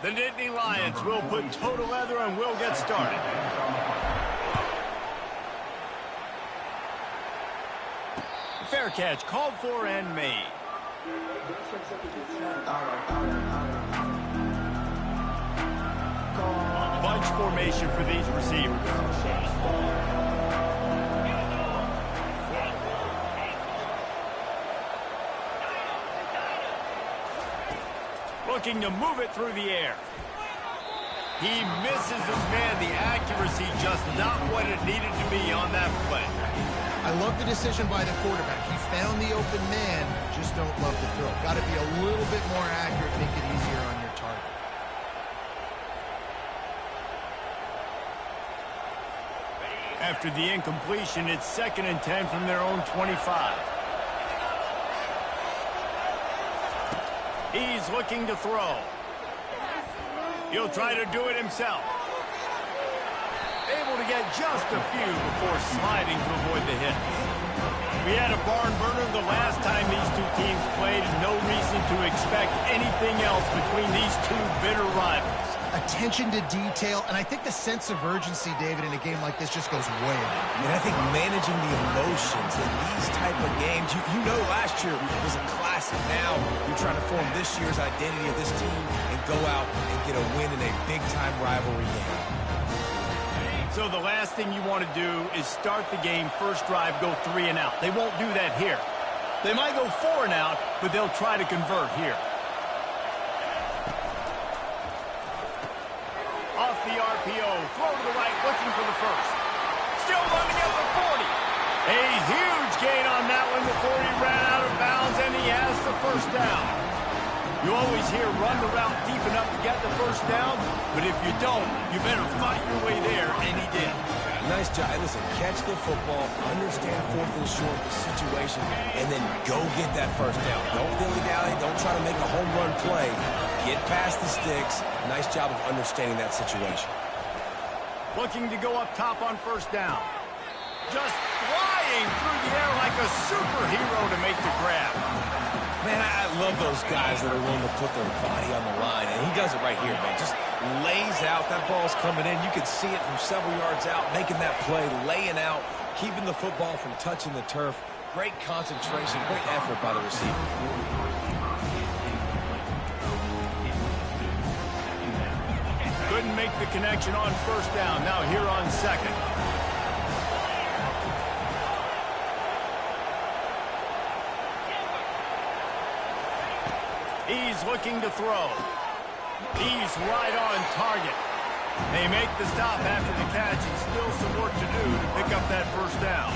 The Nittany Lions will put total leather and will get started. Fair catch called for and made. Bunch formation for these receivers. Looking to move it through the air. He misses his man. The accuracy just not what it needed to be on that play. I love the decision by the quarterback. He found the open man, just don't love the throw. Got to be a little bit more accurate, make it easier on your target. After the incompletion, it's 2nd and 10 from their own 25. He's looking to throw. He'll try to do it himself. Able to get just a few before sliding to avoid the hit. We had a barn burner the last time these two teams played, and no reason to expect anything else between these two bitter rivals. Attention to detail, and I think the sense of urgency, David, in a game like this just goes way up. And I think managing the emotions in these type of games, you know last year was a classic. Now you're trying to form this year's identity of this team and go out and get a win in a big-time rivalry game. So the last thing you want to do is start the game, first drive, go 3 and out. They won't do that here. They might go 4 and out, but they'll try to convert here. Off the RPO, throw to the right, looking for the first. Still running at the 40. A huge gain on that one before he ran out of bounds, and he has the first down. You always hear run the route deep enough to get the first down, but if you don't, you better fight your way there, and he did. Nice job. Listen, catch the football, understand 4th and short, the situation, and then go get that first down. Don't dilly-dally, don't try to make a home run play. Get past the sticks. Nice job of understanding that situation. Looking to go up top on first down. Just flying through the air like a superhero to make the grab. Man, I love those guys that are willing to put their body on the line, and he does it right here, man. Just lays out. That ball's coming in. You can see it from several yards out, making that play, laying out, keeping the football from touching the turf. Great concentration, great effort by the receiver. Couldn't make the connection on first down. Now here on 2nd. He's looking to throw. He's right on target. They make the stop after the catch, and still some work to do to pick up that first down.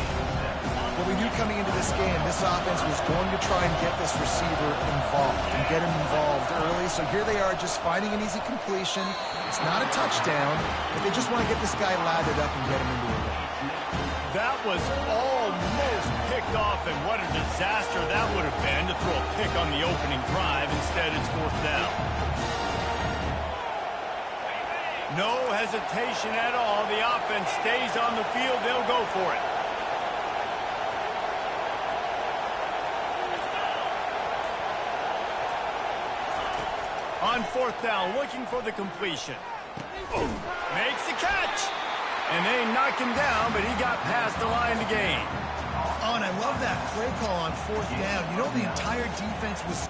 Well, we knew coming into this game, this offense was going to try and get this receiver involved and get him involved early. So here they are just finding an easy completion. It's not a touchdown, but they just want to get this guy lathered up and get him into a run. That was almost picked off, and what a disaster that would have been to throw a pick on the opening drive. Instead, it's 4th down. No hesitation at all. The offense stays on the field. They'll go for it. On 4th down, looking for the completion. Makes the catch. And they knocked him down, but he got past the line to gain. Oh, and I love that play call on 4th down. You know, the entire defense was...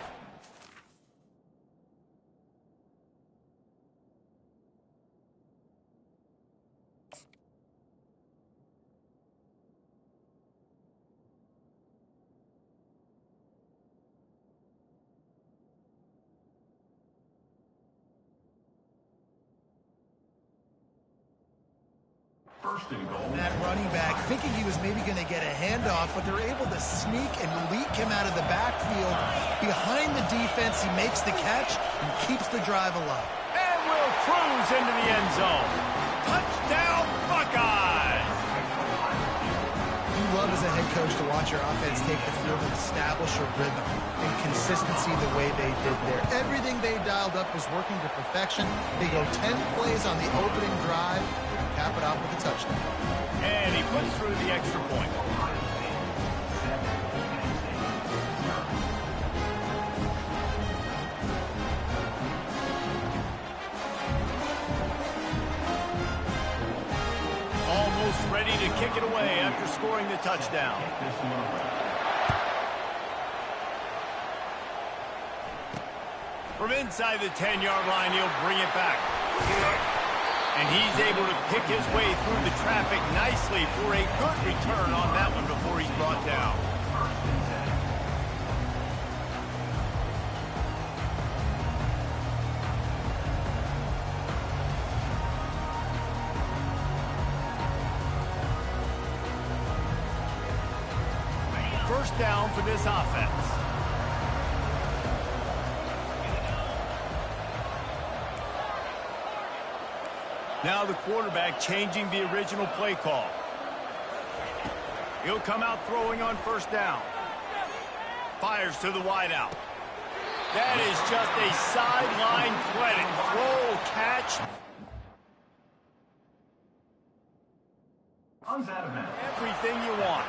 That running back thinking he was maybe going to get a handoff, but they're able to sneak and leak him out of the backfield. Behind the defense, he makes the catch and keeps the drive alive. And will cruise into the end zone. Touchdown, Buckeyes! You love as a head coach to watch your offense take the field and establish a rhythm and consistency the way they did there. Everything they dialed up was working to perfection. They go 10 plays on the opening drive. Cap it off with a touchdown. And he puts through the extra point. ready to kick it away after scoring the touchdown. From inside the 10-yard line, he'll bring it back. And he's able to pick his way through the traffic nicely for a good return on that one before he's brought down. First down for this offense. Now the quarterback changing the original play call. He'll come out throwing on first down. Fires to the wideout. That is just a sideline credit. Throw, catch. Everything you want.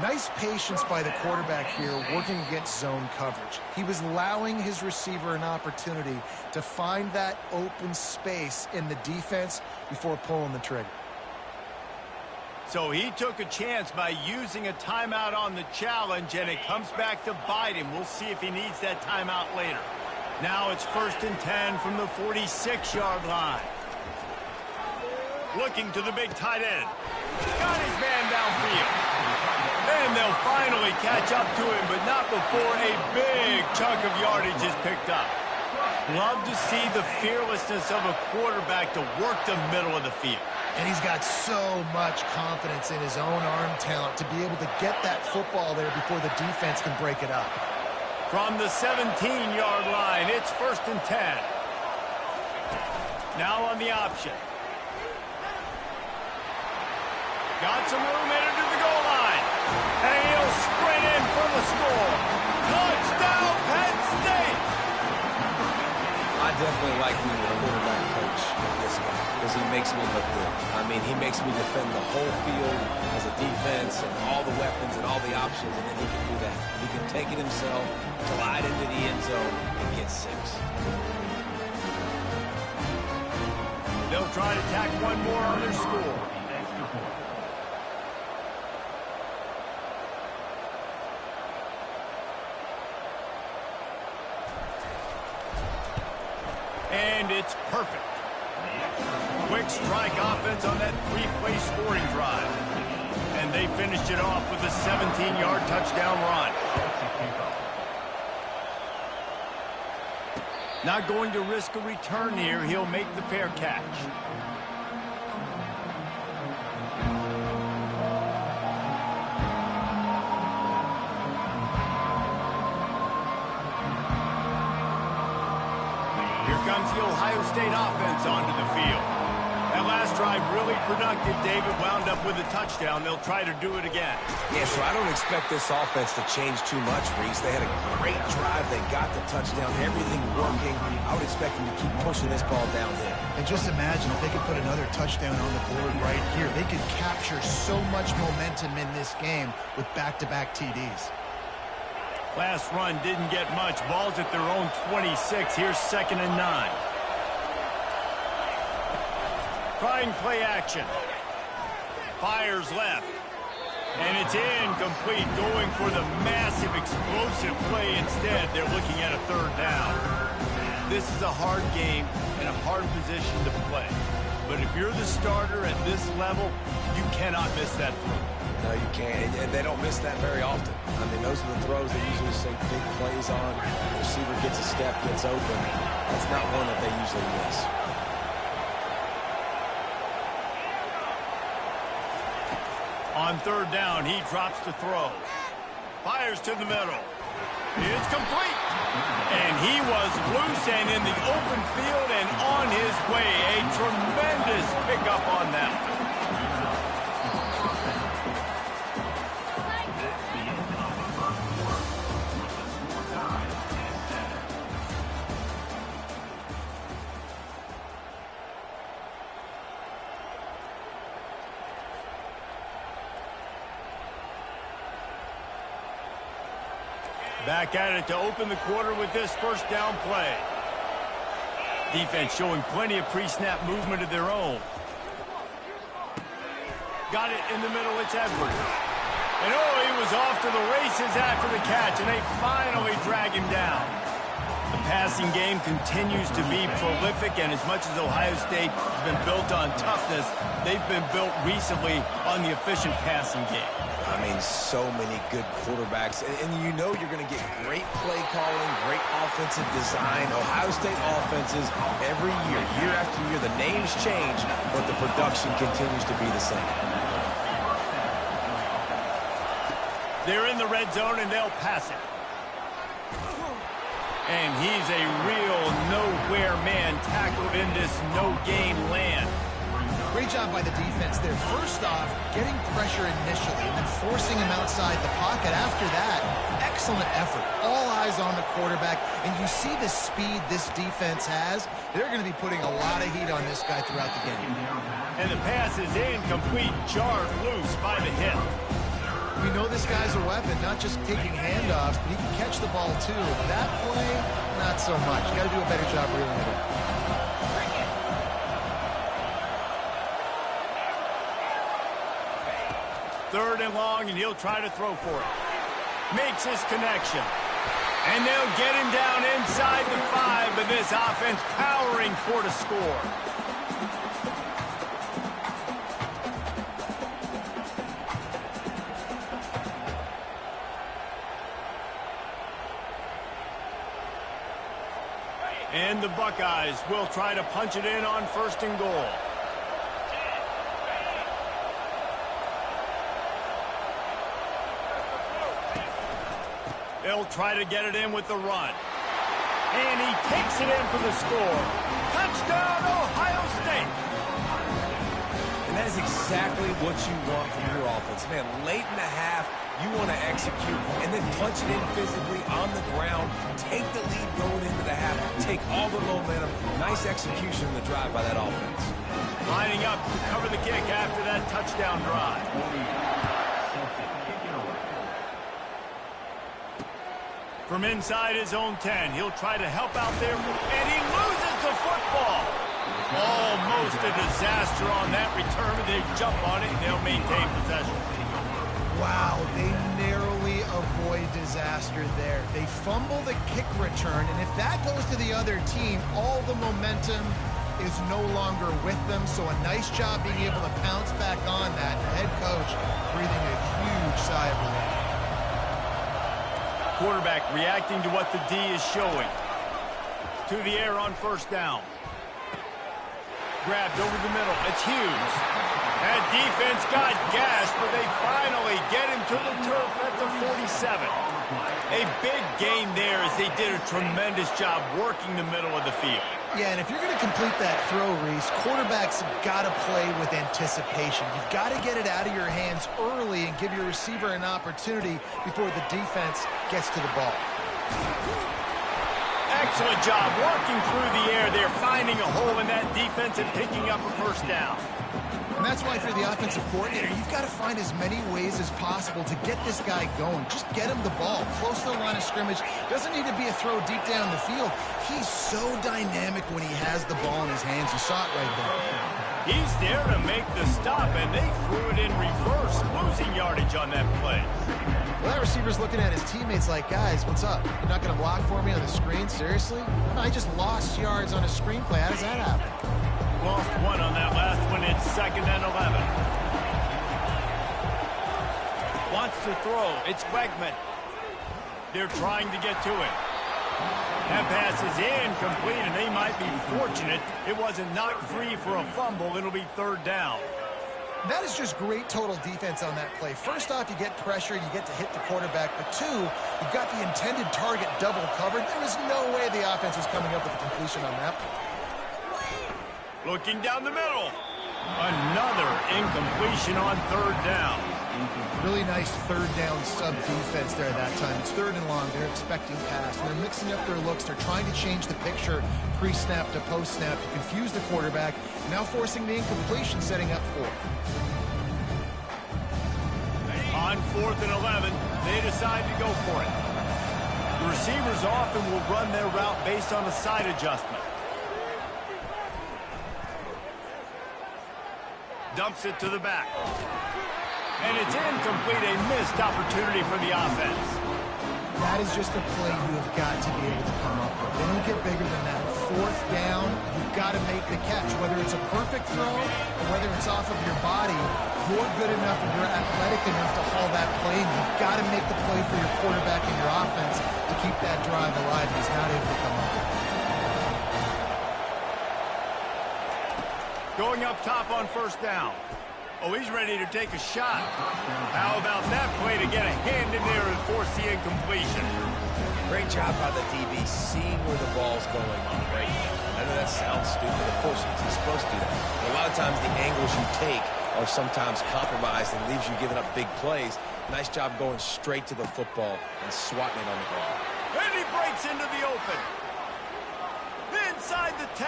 Nice patience by the quarterback here, working against zone coverage. He was allowing his receiver an opportunity to find that open space in the defense before pulling the trigger. So he took a chance by using a timeout on the challenge, and it comes back to bite him. We'll see if he needs that timeout later. Now it's 1st and 10 from the 46-yard line. Looking to the big tight end. Got his man downfield. And they'll finally catch up to him, but not before a big chunk of yardage is picked up. Love to see the fearlessness of a quarterback to work the middle of the field. And he's got so much confidence in his own arm talent to be able to get that football there before the defense can break it up. From the 17-yard line, it's 1st and 10. Now on the option. Got some room headed to the goal line. And he'll sprint in for the score. Touchdown, Penn State! I definitely like being the quarterback coach of this guy because he makes me look good. I mean, he makes me defend the whole field as a defense and all the weapons and all the options, and then he can do that. He can take it himself, glide into the end zone, and get 6. They'll try to tack one more on their score. And it's perfect. Quick strike offense on that 3-play scoring drive. And they finished it off with a 17-yard touchdown run. Not going to risk a return here. He'll make the fair catch. Comes the Ohio State offense onto the field. That last drive really productive. David wound up with a touchdown. They'll try to do it again. Yeah, so I don't expect this offense to change too much, Reese. They had a great drive. They got the touchdown. Everything working. I would expect them to keep pushing this ball downhill. And just imagine if they could put another touchdown on the board right here. They could capture so much momentum in this game with back-to-back TDs. Last run didn't get much. Ball's at their own 26. Here's 2nd and 9. Trying play action. Fires left. And it's incomplete. Going for the massive explosive play instead. They're looking at a 3rd down. This is a hard game and a hard position to play. But if you're the starter at this level, you cannot miss that throw. No, you can't. And they don't miss that very often. I mean, those are the throws they usually say big plays on. The receiver gets a step, gets open. That's not one that they usually miss. On 3rd down, he drops the throw. Fires to the middle. It's complete. And he was loose and in the open field and on his way. A tremendous pickup on that. Back at it to open the quarter with this 1st down play. Defense showing plenty of pre-snap movement of their own. Got it in the middle. It's Edwards. And oh, he was off to the races after the catch, and they finally drag him down. The passing game continues to be prolific, and as much as Ohio State has been built on toughness, they've been built recently on the efficient passing game. I mean, so many good quarterbacks, and you know you're going to get great play calling, great offensive design. Ohio State offenses every year, year after year, the names change, but the production continues to be the same. They're in the red zone, and they'll pass it. And he's a real nowhere man tackled in this no-gain land. Great job by the defense there. First off, getting pressure initially and then forcing him outside the pocket. After that, excellent effort. All eyes on the quarterback. And you see the speed this defense has. They're going to be putting a lot of heat on this guy throughout the game. And the pass is incomplete, jarred loose by the hip. We know this guy's a weapon, not just taking handoffs, but he can catch the ball too. That play, not so much. Got to do a better job reeling it in. Third and long, and he'll try to throw for it. Makes his connection. And they'll get him down inside the 5, but this offense powering for the score. And the Buckeyes will try to punch it in on 1st and goal. They'll try to get it in with the run. And he takes it in for the score. Touchdown, Ohio State! And that is exactly what you want from your offense. Man, late in the half, you want to execute and then punch it in physically on the ground. Take the lead going into the half. Take all the momentum. Nice execution in the drive by that offense. Lining up to cover the kick after that touchdown drive. From inside his own 10, he'll try to help out there, and he loses the football. Almost a disaster on that return. They jump on it, and they'll maintain possession. Wow, they narrowly avoid disaster there. They fumble the kick return, and if that goes to the other team, all the momentum is no longer with them. So a nice job being able to pounce back on that. The head coach breathing a huge sigh of relief. Quarterback reacting to what the D is showing. To the air on 1st down. Grabbed over the middle. It's Hughes. That defense got gashed, but they finally get him to the turf at the 47. A big gain there as they did a tremendous job working the middle of the field. Yeah, and if you're going to complete that throw, Reese, quarterbacks got to play with anticipation. You've got to get it out of your hands early and give your receiver an opportunity before the defense gets to the ball. Excellent job working through the air there, finding a hole in that defense and picking up a 1st down. And that's why, if you're the offensive coordinator, you've got to find as many ways as possible to get this guy going. Just get him the ball close to the line of scrimmage. Doesn't need to be a throw deep down the field. He's so dynamic when he has the ball in his hands. You saw it right there. He's there to make the stop, and they threw it in reverse, losing yardage on that play. Well, that receiver's looking at his teammates like, guys, what's up? You're not going to block for me on the screen? Seriously? No, he just lost yards on a screenplay. How does that happen? Lost one on that last one. It's 2nd and 11. Wants to throw. It's Wegman. They're trying to get to it. That pass is incomplete, and they might be fortunate it wasn't knocked free for a fumble. It'll be 3rd down. That is just great total defense on that play. First off, you get pressure, you get to hit the quarterback. But 2, you've got the intended target double covered. There was no way the offense was coming up with a completion on that play. Looking down the middle. Another incompletion on 3rd down. Really nice 3rd down sub defense there that time. It's 3rd and long. They're expecting pass. They're mixing up their looks. They're trying to change the picture pre-snap to post-snap to confuse the quarterback. Now forcing the incompletion, setting up 4th. On 4th and 11, they decide to go for it. The receivers often will run their route based on a side adjustment. Dumps it to the back. And it's incomplete, a missed opportunity for the offense. That is just a play you have got to be able to come up with. They don't get bigger than that. Fourth down, you've got to make the catch. Whether it's a perfect throw or whether it's off of your body, you're good enough and you're athletic enough to haul that play, and you've got to make the play for your quarterback and your offense to keep that drive alive. He's not able to come up with it. Going up top on first down. Oh, he's ready to take a shot. How about that play to get a hand in there and force the incompletion? Great job by the DB seeing where the ball's going on right here. I know that sounds stupid. Of course, he's supposed to do that. But a lot of times the angles you take are sometimes compromised and leaves you giving up big plays. Nice job going straight to the football and swatting it on the ground. And he breaks into the open. Inside the 10.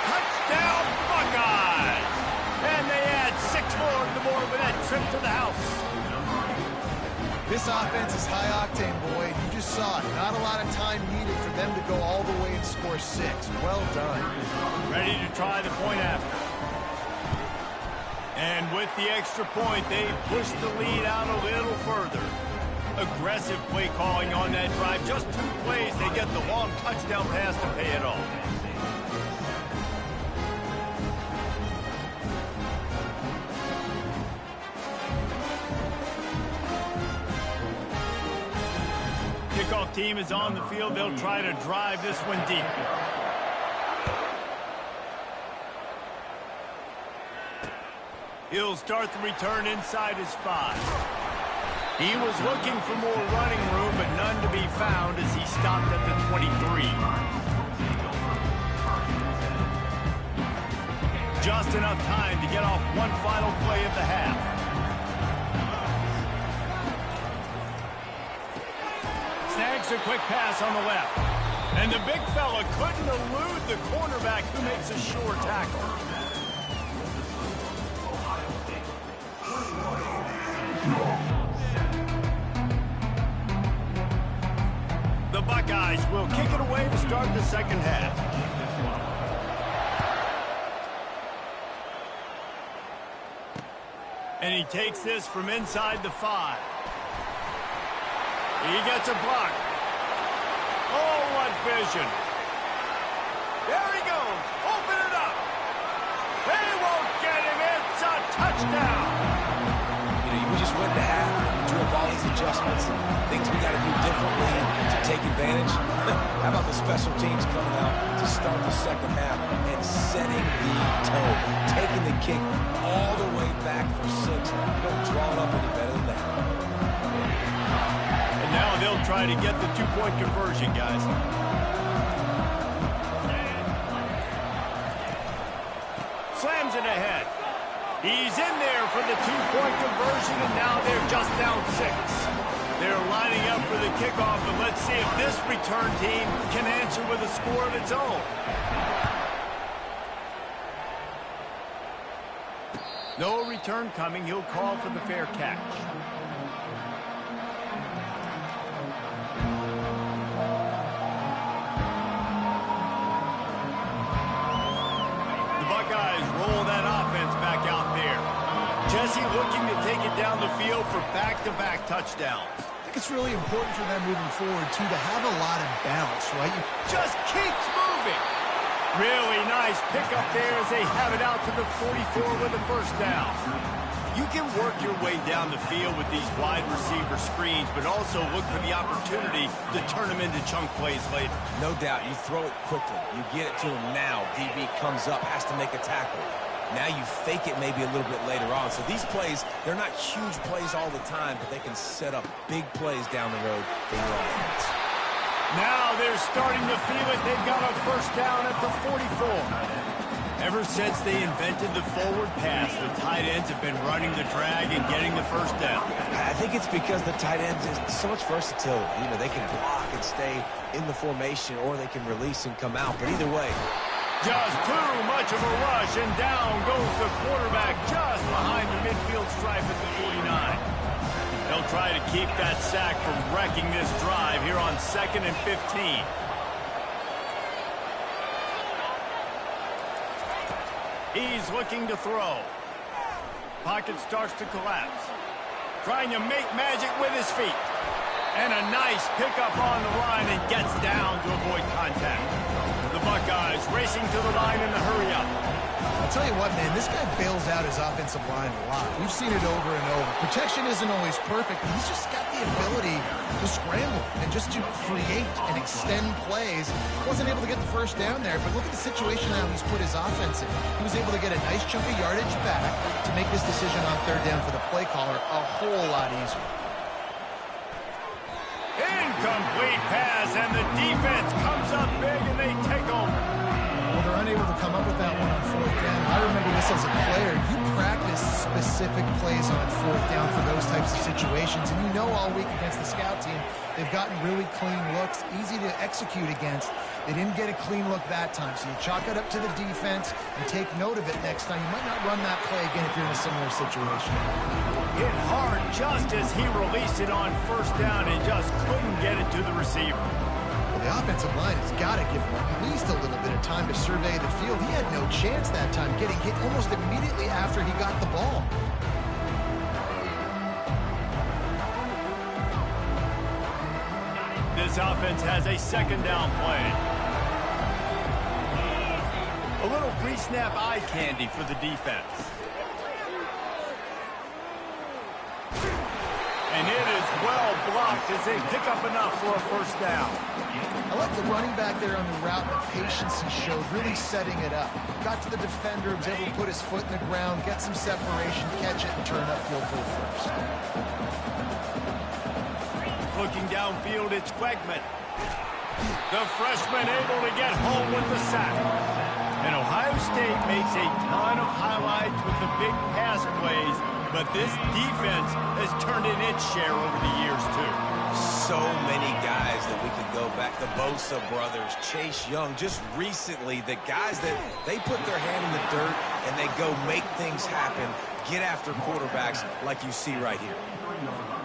Touchdown, Buckeyes! And they add 6 more to the board with that trip to the house. This offense is high octane, boy. You just saw it. Not a lot of time needed for them to go all the way and score 6. Well done. Ready to try the point after. And with the extra point, they push the lead out a little further. Aggressive play calling on that drive. Just 2 plays, they get the long touchdown pass to pay it off. Kickoff team is on the field. They'll try to drive this one deep. He'll start the return inside his 5. He was looking for more running room, but none to be found as he stopped at the 23. Just enough time to get off one final play of the half. Snags a quick pass on the left. And the big fella couldn't elude the cornerback who makes a sure tackle. The Buckeyes will kick it away to start the second half. And he takes this from inside the 5. He gets a block. Oh, what vision. There he goes. Open it up. They won't get him. It's a touchdown. You know, we just went to half. We drew up all these adjustments and things we got to do differently to take advantage. How about the special teams coming out to start the second half and setting the tone, taking the kick all the way back for 6. Don't draw it up any better than that. And now they'll try to get the 2-point conversion, guys. Slams it ahead. He's in there for the 2-point conversion, and now they're just down 6. They're lining up for the kickoff, and let's see if this return team can answer with a score of its own. No return coming. He'll call for the fair catch. Roll that offense back out there. Jesse looking to take it down the field for back-to-back touchdowns. I think it's really important for them moving forward, too, to have a lot of bounce, right? Just keeps moving. Really nice pickup there as they have it out to the 44 with the first down. You can work your way down the field with these wide receiver screens, but also look for the opportunity to turn them into chunk plays later. No doubt, you throw it quickly. You get it to him now. DB comes up, has to make a tackle. Now you fake it maybe a little bit later on. So these plays, they're not huge plays all the time, but they can set up big plays down the road for your offense. Now they're starting to feel it. They've got a first down at the 44. Ever since they invented the forward pass, the tight ends have been running the drag and getting the first down. I think it's because the tight ends is so much versatility. You know, they can block and stay in the formation, or they can release and come out. But either way, just too much of a rush, and down goes the quarterback just behind the midfield stripe at the 49. They'll try to keep that sack from wrecking this drive here on 2nd and 15. He's looking to throw. pocket starts to collapse. Trying to make magic with his feet. And a nice pickup on the line and gets down to avoid contact. The Buckeyes racing to the line in a hurry-up. I'll tell you what, man, this guy bails out his offensive line a lot. We've seen it over and over. Protection isn't always perfect, but he's just got the ability to scramble and just to create and extend plays. Wasn't able to get the first down there, but look at the situation now he's put his offense in. He was able to get a nice chunk of yardage back to make this decision on third down for the play caller a whole lot easier. Incomplete pass, and the defense comes up big, and they take over. Well, they're unable to come up with that one on fourth down. I remember this as a player. You practice specific plays on fourth down for those types of situations, and you know all week against the scout team, they've gotten really clean looks, easy to execute against. They didn't get a clean look that time, so you chalk it up to the defense and take note of it next time. You might not run that play again if you're in a similar situation. Hit hard just as he released it on first down and just couldn't get it to the receiver. Well, the offensive line has got to give him at least a little bit of time to survey the field. He had no chance that time, getting hit almost immediately after he got the ball. This offense has a second down play. A little pre-snap eye candy for the defense. And it is well blocked as they pick up enough for a first down. I like the running back there on the route, the patience he showed, really setting it up. Got to the defender, was able to put his foot in the ground, get some separation, catch it, and turn upfield for the first. Looking downfield, it's Wegman. The freshman able to get home with the sack. And Ohio State makes a ton of highlights with the big pass plays, but this defense has turned in its share over the years, too. So many guys that we could go back. The Bosa brothers, Chase Young, just recently, the guys that they put their hand in the dirt and they go make things happen, get after quarterbacks like you see right here.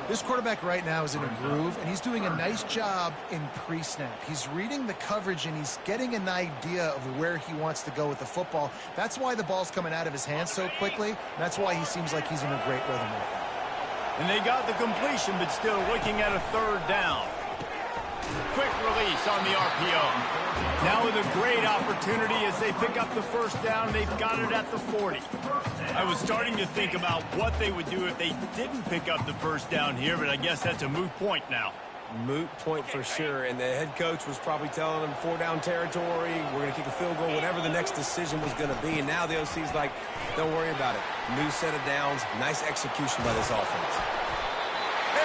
This quarterback right now is in a groove, and he's doing a nice job in pre-snap. He's reading the coverage, and he's getting an idea of where he wants to go with the football. That's why the ball's coming out of his hands so quickly. That's why he seems like he's in a great rhythm right now. And they got the completion, but still looking at a third down. Quick release on the RPO. Now with a great opportunity as they pick up the first down. They've got it at the 40. I was starting to think about what they would do if they didn't pick up the first down here, but I guess that's a moot point now. Moot point for sure, and the head coach was probably telling them 4-down territory, we're going to kick a field goal, whatever the next decision was going to be, and now the OC's like, don't worry about it. New set of downs, nice execution by this offense.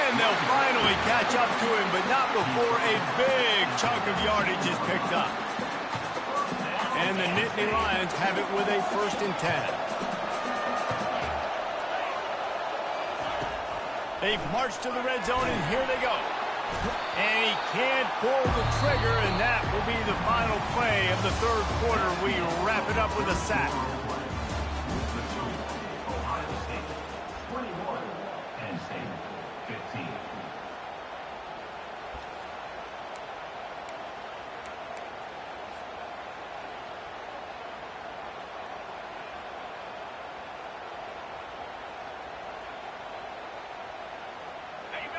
And they'll finally catch up to him, but not before a big chunk of yardage is picked up. And the Nittany Lions have it with a 1st and 10. They've marched to the red zone, and here they go. And he can't pull the trigger, and that will be the final play of the third quarter. We wrap it up with a sack.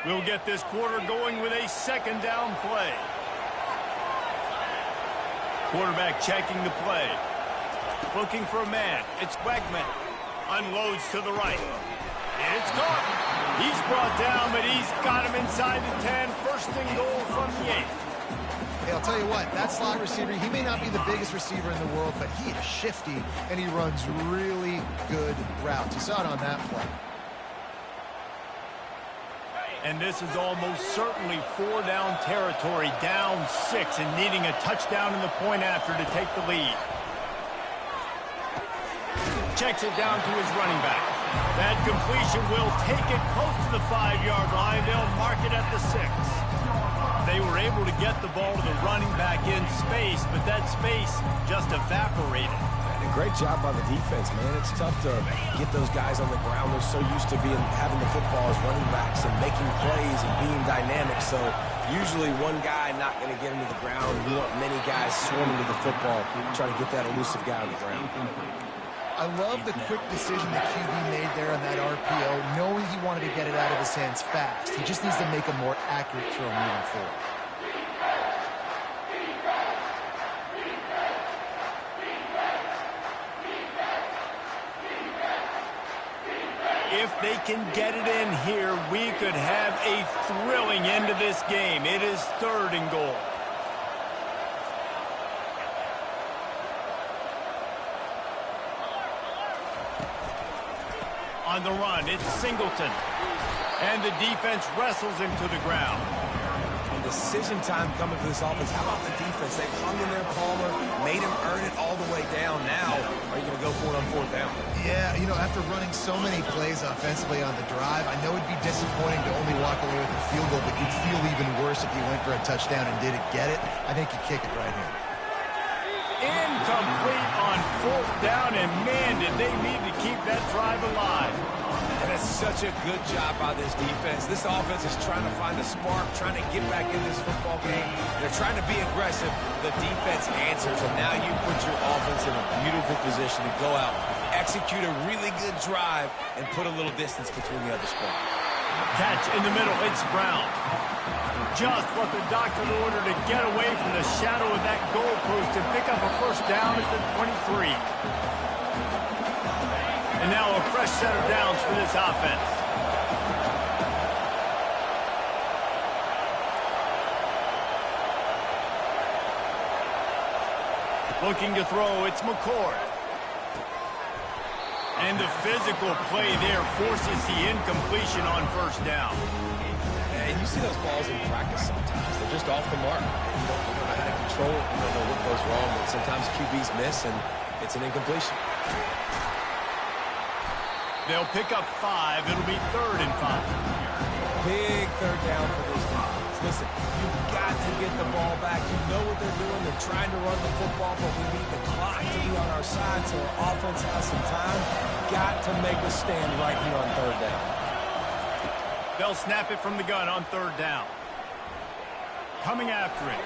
We'll get this quarter going with a second down play. Quarterback checking the play. Looking for a man. It's Wegman. Unloads to the right. It's caught. He's brought down, but he's got him inside the 10. First and goal from the 8. Hey, I'll tell you what, that slot receiver, he may not be the biggest receiver in the world, but he is shifty, and he runs really good routes. You saw it on that play. And this is almost certainly 4-down territory, down 6, and needing a touchdown in the point after to take the lead. Checks it down to his running back. That completion will take it close to the 5-yard line. They'll mark it at the 6. They were able to get the ball to the running back in space, but that space just evaporated. Great job by the defense, man. It's tough to get those guys on the ground. They're so used to having the football as running backs and making plays and being dynamic. So usually one guy not going to get him to the ground. You want many guys swarming to the football, trying to get that elusive guy on the ground. I love the quick decision that QB made there on that RPO, knowing he wanted to get it out of his hands fast. He just needs to make a more accurate throw moving forward. If they can get it in here, we could have a thrilling end to this game. It is 3rd and goal. On the run, it's Singleton. And the defense wrestles him to the ground. And decision time coming for this offense. How about the defense? They hung in there, Palmer, made him earn it all the way down. Now, are you going to go for it on 4th down? Yeah, you know, after running so many plays offensively on the drive, I know it'd be disappointing to only walk away with a field goal, but you'd feel even worse if you went for a touchdown and didn't get it. I think you kick it right here. Incomplete on 4th down, and man, did they need to keep that drive alive. And it's such a good job by this defense. This offense is trying to find a spark, trying to get back in this football game. They're trying to be aggressive. The defense answers, and now you put your offense in a beautiful position to go out, execute a really good drive, and put a little distance between the other squad. Catch in the middle, it's Brown. Just what the doctor ordered to get away from the shadow of that goalpost and pick up a 1st down at the 23. And now a fresh set of downs for this offense. Looking to throw, it's McCord. And the physical play there forces the incompletion on 1st down. And you see those balls in practice sometimes. They're just off the mark. You don't know how to control it. You don't know what goes wrong. But sometimes QBs miss, and it's an incompletion. They'll pick up 5. It'll be 3rd and 5. Big 3rd down for this defense. Listen, you've got to get the ball back. You know what they're doing. They're trying to run the football, but we need the clock to be on our side so our offense has some time. Got to make a stand right here on 3rd down. They'll snap it from the gun on 3rd down. Coming after it.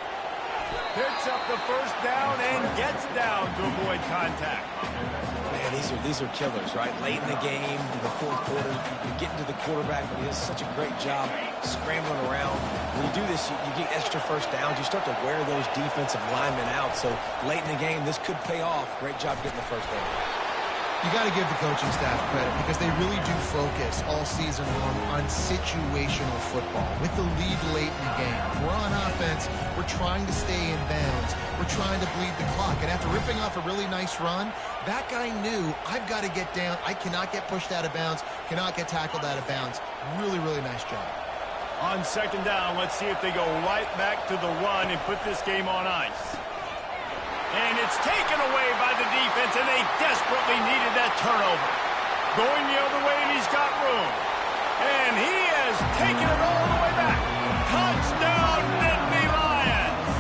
Picks up the 1st down and gets down to avoid contact. Man, these are killers, right? Late in the game, in the 4th quarter, you're getting to the quarterback, but he does such a great job scrambling around. When you do this, you get extra 1st downs. You start to wear those defensive linemen out. So late in the game, this could pay off. Great job getting the 1st down. You got to give the coaching staff credit because they really do focus all season long on situational football with the lead late in the game. If we're on offense, we're trying to stay in bounds. We're trying to bleed the clock. And after ripping off a really nice run, that guy knew, I've got to get down. I cannot get pushed out of bounds, cannot get tackled out of bounds. Really, really nice job. On 2nd down, let's see if they go right back to the run and put this game on ice. And it's taken away by the defense, and they desperately needed that turnover. Going the other way, and he's got room. And he has taken it all the way back. Touchdown, Nittany Lions!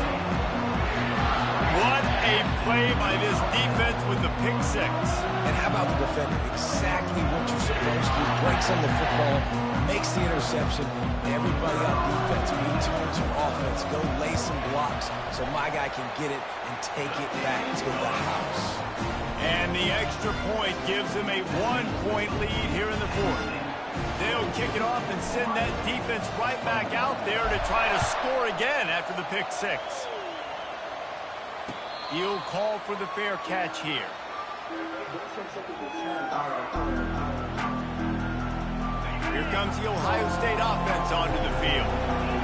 What a play by this defense with the pick 6. And how about the defender? Exactly what you're supposed to do. Breaks on the football, makes the interception. Everybody on defense returns your offense. Go lay some blocks so my guy can get it and take it back to the house. And the extra point gives them a 1-point lead here in the 4th. They'll kick it off and send that defense right back out there to try to score again after the pick 6. He'll call for the fair catch here. Here comes the Ohio State offense onto the field.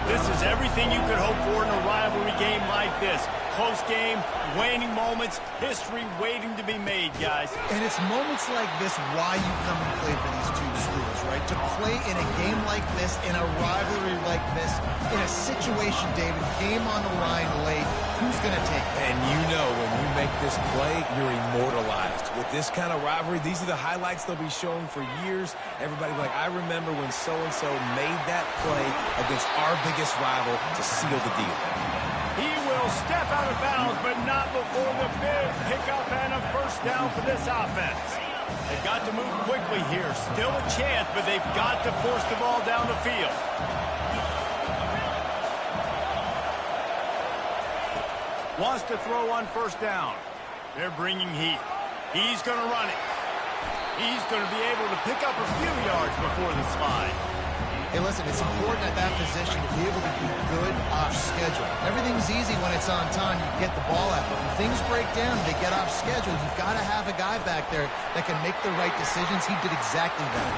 This is everything you could hope for in a rivalry game like this. Close game, waning moments, history waiting to be made, guys. And it's moments like this why you come and play for these two schools, right? To play in a game like this, in a rivalry like this, in a situation, David, game on the line late, who's going to take it? And you know when you make this play, you're immortalized. With this kind of rivalry, these are the highlights they'll be showing for years. Everybody will be like, I remember when so-and-so made that play against our biggest rival to seal the deal. He will step out of bounds, but not before the big pickup and a 1st down for this offense. They've got to move quickly here. Still a chance, but they've got to force the ball down the field. Wants to throw on 1st down. They're bringing heat. He's going to run it. He's going to be able to pick up a few yards before the slide. Hey, listen, it's important at that position to be able to be good off schedule. Everything's easy when it's on time. You get the ball out. But when things break down, they get off schedule. You've got to have a guy back there that can make the right decisions. He did exactly that.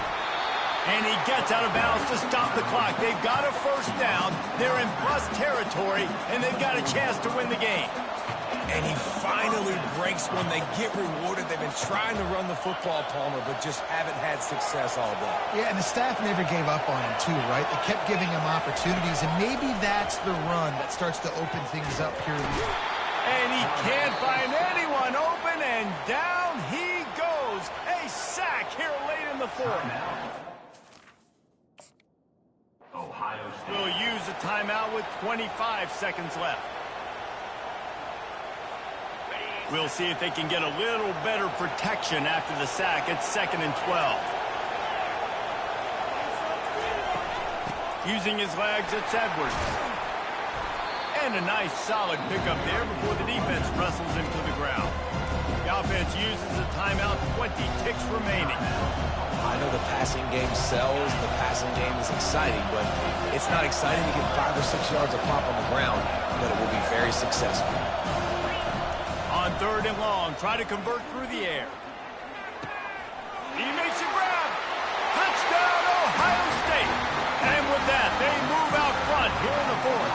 And he gets out of bounds to stop the clock. They've got a first down. They're in plus territory, and they've got a chance to win the game. And he finally breaks when they get rewarded. They've been trying to run the football, Palmer, but just haven't had success all day. Yeah, and the staff never gave up on him, too, right? They kept giving him opportunities, and maybe that's the run that starts to open things up here. And he can't find anyone open, and down he goes. A sack here late in the fourth. Ohio State will use a timeout with 25 seconds left. We'll see if they can get a little better protection after the sack. It's 2nd and 12. Using his legs, it's Edwards. And a nice solid pickup there before the defense wrestles him to the ground. The offense uses a timeout, 20 ticks remaining. I know the passing game sells, the passing game is exciting, but it's not exciting to get 5 or 6 yards a pop on the ground, but it will be very successful. On 3rd and long, try to convert through the air. He makes a grab. Touchdown, Ohio State. And with that, they move out front here in the fourth.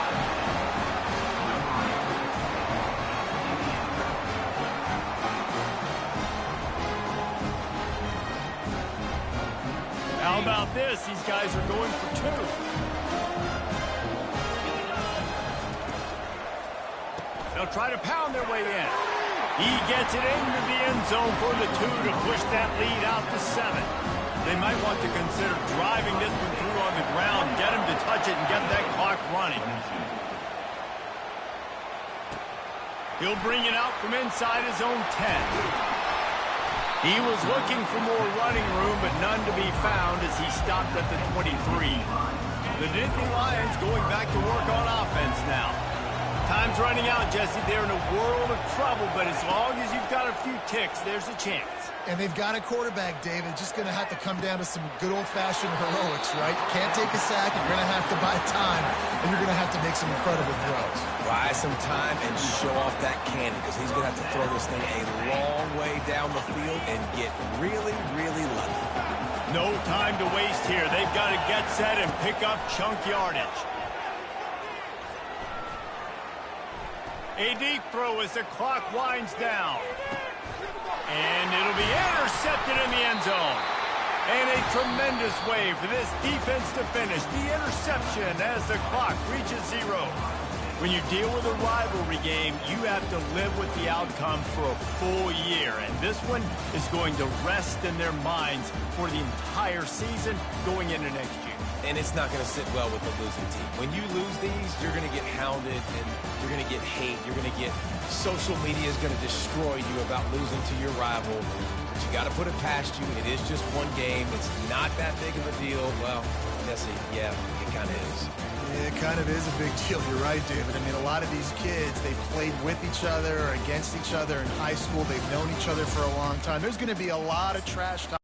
How about this? These guys are going for 2. They'll try to pound their way in. He gets it into the end zone for the 2 to push that lead out to 7. They might want to consider driving this one through on the ground, get him to touch it, and get that clock running. He'll bring it out from inside his own 10. He was looking for more running room, but none to be found as he stopped at the 23. The Nittany Lions going back to work on offense now. Time's running out, Jesse. They're in a world of trouble, but as long as you've got a few ticks, there's a chance. And they've got a quarterback, David. Just going to have to come down to some good old-fashioned heroics, right? You can't take a sack. You're going to have to buy time, and you're going to have to make some incredible throws. Buy some time and show off that cannon, because he's going to have to throw this thing a long way down the field and get really, really lucky. No time to waste here. They've got to get set and pick up chunk yardage. A deep throw as the clock winds down. And it'll be intercepted in the end zone. And a tremendous way for this defense to finish the interception as the clock reaches 0. When you deal with a rivalry game, you have to live with the outcome for a full year. And this one is going to rest in their minds for the entire season going into next year. And it's not going to sit well with the losing team. When you lose these, you're going to get hounded and you're going to get hate. You're going to get social media is going to destroy you about losing to your rival. But you got to put it past you. It is just one game. It's not that big of a deal. Well, Jesse, yeah, it kind of is. Yeah, it kind of is a big deal. You're right, David. I mean, a lot of these kids, they played with each other or against each other in high school. They've known each other for a long time. There's going to be a lot of trash talk.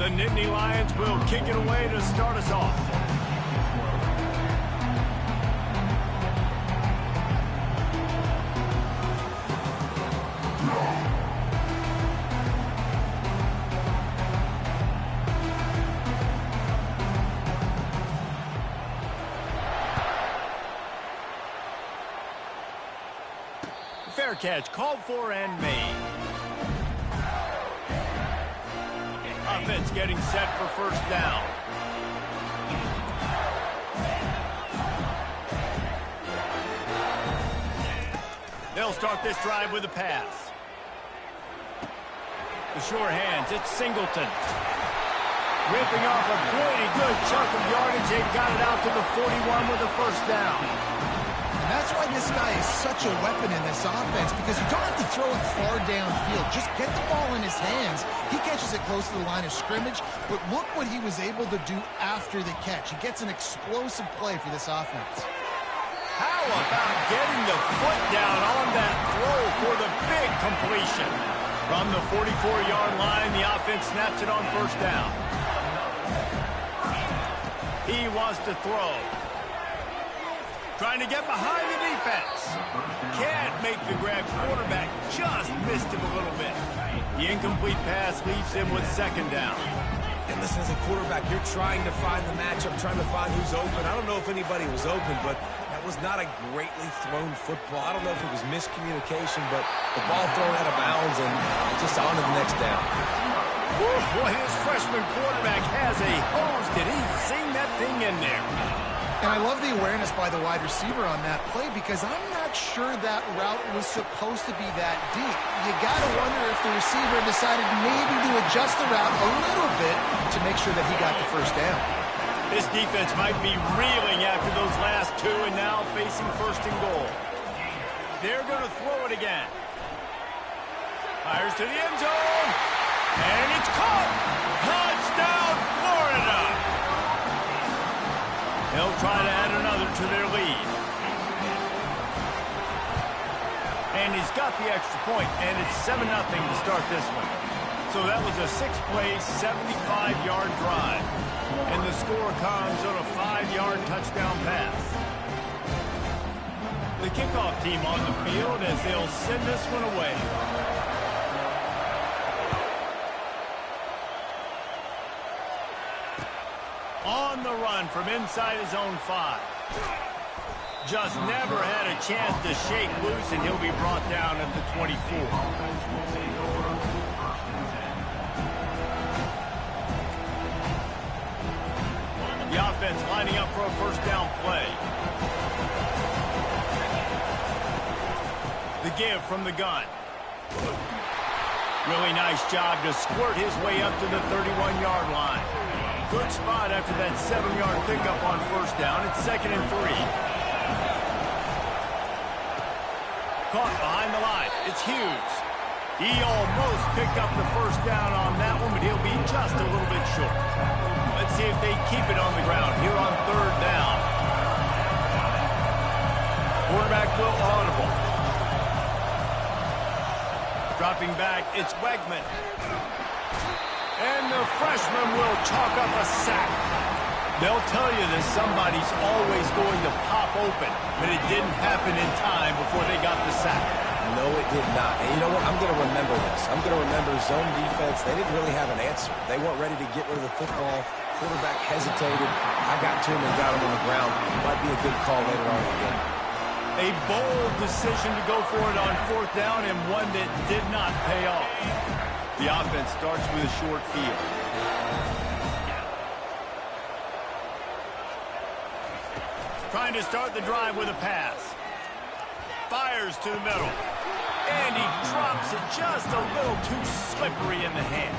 The Nittany Lions will kick it away to start us off. Fair catch called for and made. Offense getting set for first down. They'll start this drive with a pass. The sure hands, it's Singleton. Ripping off a pretty good chunk of yardage. They've got it out to the 41 with a first down. That's why this guy is such a weapon in this offense, because you don't have to throw it far downfield. Just get the ball in his hands. He catches it close to the line of scrimmage, but look what he was able to do after the catch. He gets an explosive play for this offense. How about getting the foot down on that throw for the big completion? From the 44-yard line, the offense snaps it on first down. He wants to throw. Trying to get behind the defense. Can't make the grab. Quarterback just missed him a little bit. The incomplete pass leaves him with second down. And listen, as a quarterback, you're trying to find the matchup, trying to find who's open. I don't know if anybody was open, but that was not a greatly thrown football. I don't know if it was miscommunication, but the ball thrown out of bounds and just on to the next down. Woo, boy, his freshman quarterback has a hose. Did he sing that thing in there? And I love the awareness by the wide receiver on that play, because I'm not sure that route was supposed to be that deep. You got to wonder if the receiver decided maybe to adjust the route a little bit to make sure that he got the first down. This defense might be reeling after those last two and now facing first and goal. They're going to throw it again. Fires to the end zone. And it's caught. Touchdown, Florida. They'll try to add another to their lead. And he's got the extra point, and it's 7-0 to start this one. So that was a 6-play, 75-yard drive. And the score comes on a 5-yard touchdown pass. The kickoff team on the field as they'll send this one away. On the run from inside his own 5. Just never had a chance to shake loose, and he'll be brought down at the 24. The offense lining up for a first down play. The give from the gun. Really nice job to squirt his way up to the 31-yard line. Good spot after that 7-yard pickup on first down. It's 2nd and 3. Caught behind the line. It's Hughes. He almost picked up the first down on that one, but he'll be just a little bit short. Let's see if they keep it on the ground here on third down. Quarterback will audible. Dropping back, it's Wegman. And the freshman will chalk up a sack. They'll tell you that somebody's always going to pop open, but it didn't happen in time before they got the sack. No, it did not. And you know what? I'm going to remember this. I'm going to remember zone defense. They didn't really have an answer. They weren't ready to get rid of the football. Quarterback hesitated. I got to him and got him on the ground. Might be a good call later on in the game. A bold decision to go for it on fourth down, and one that did not pay off. The offense starts with a short field. Trying to start the drive with a pass. Fires to the middle. And he drops it just a little too slippery in the hands.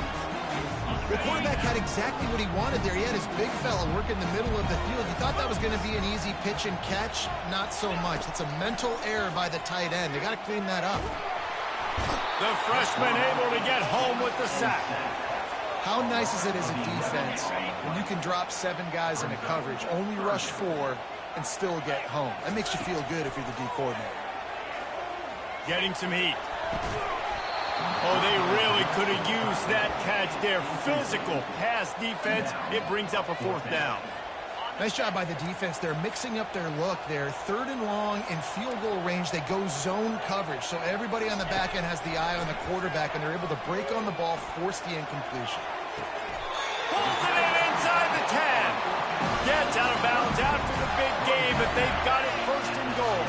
The quarterback had exactly what he wanted there. He had his big fella work in the middle of the field. You thought that was going to be an easy pitch and catch. Not so much. It's a mental error by the tight end. They got to clean that up. The freshman able to get home with the sack. How nice is it as a defense when you can drop 7 guys in a coverage, only rush 4, and still get home? That makes you feel good if you're the D coordinator. Getting some heat. Oh, they really could have used that catch there. Physical pass defense. It brings up a 4th down. Nice job by the defense. They're mixing up their look. They're 3rd and long in field goal range. They go zone coverage. So everybody on the back end has the eye on the quarterback, and they're able to break on the ball, force the incompletion. Pulls it in inside the 10. Gets out of bounds after the big game, but they've got it 1st and goal.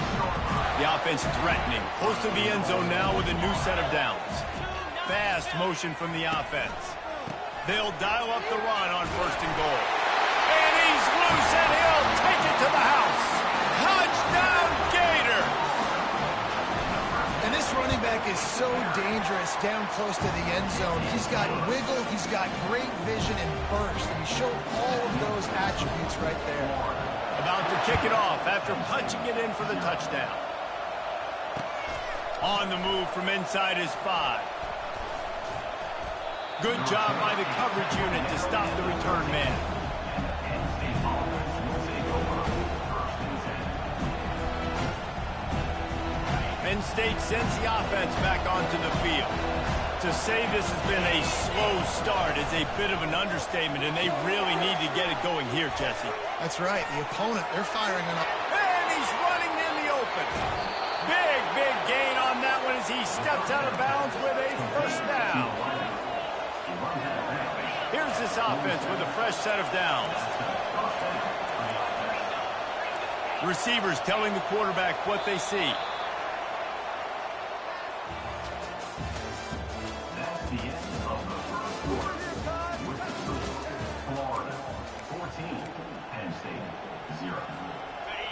The offense threatening. Close to the end zone now with a new set of downs. Fast motion from the offense. They'll dial up the run on 1st and goal. And he's loose, and he'll take it to the house. Touchdown, Gator! And this running back is so dangerous down close to the end zone. He's got wiggle, he's got great vision and burst, and he showed all of those attributes right there. About to kick it off after punching it in for the touchdown. On the move from inside his 5. Good job by the coverage unit to stop the return man. Penn State sends the offense back onto the field. To say this has been a slow start is a bit of an understatement, and they really need to get it going here, Jesse. That's right. The opponent, they're firing on. And he's running in the open. Big gain on that one as he steps out of bounds with a 1st down. Here's this offense with a fresh set of downs. Receivers telling the quarterback what they see.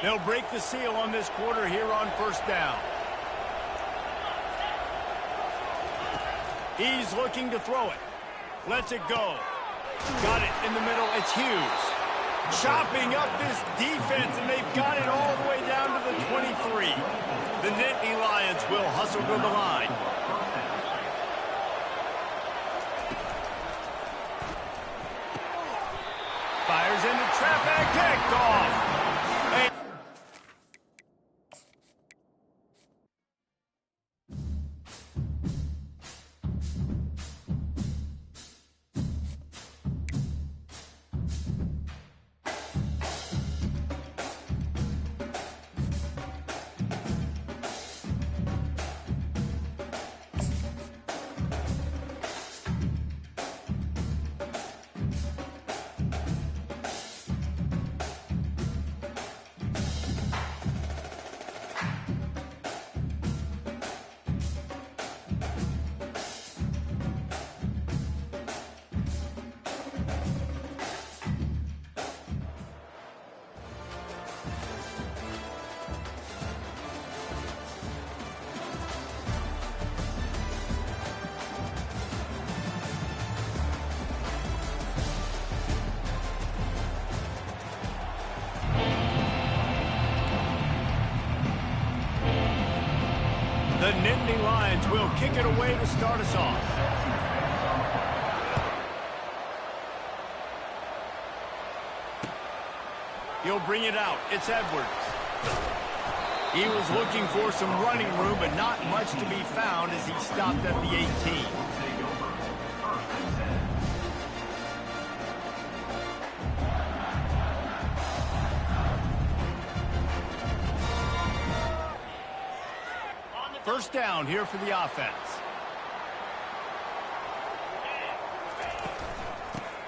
They'll break the seal on this quarter here on 1st down. He's looking to throw it. Lets it go. Got it in the middle. It's Hughes. Chopping up this defense, and they've got it all the way down to the 23. The Nittany Lions will hustle to the line. Fires into traffic. Picked off. The Nittany Lions will kick it away to start us off. He'll bring it out. It's Edwards. He was looking for some running room, but not much to be found as he stopped at the 18. First down here for the offense.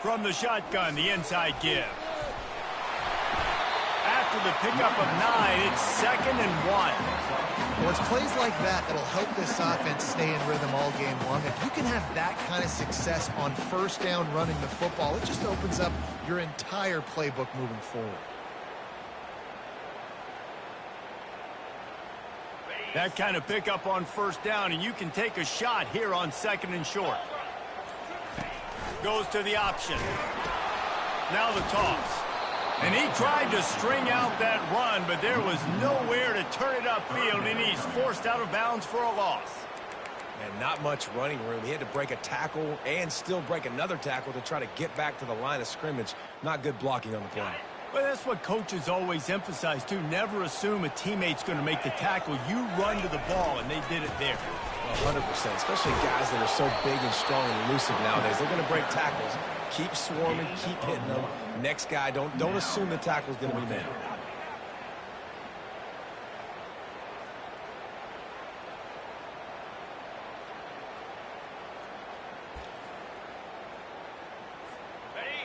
From the shotgun, the inside give. After the pickup of 9, it's 2nd and 1. Well, it's plays like that that'll help this offense stay in rhythm all game long. If you can have that kind of success on 1st down running the football, it just opens up your entire playbook moving forward. That kind of pickup on 1st down, and you can take a shot here on 2nd and short. Goes to the option. Now the toss. And he tried to string out that run, but there was nowhere to turn it upfield, and he's forced out of bounds for a loss. And not much running room. He had to break a tackle and still break another tackle to try to get back to the line of scrimmage. Not good blocking on the play. Well, that's what coaches always emphasize, too. Never assume a teammate's going to make the tackle. You run to the ball, and they did it there. Well, 100%, especially guys that are so big and strong and elusive nowadays. They're going to break tackles. Keep swarming, keep hitting them. Next guy, don't assume the tackle's going to be made.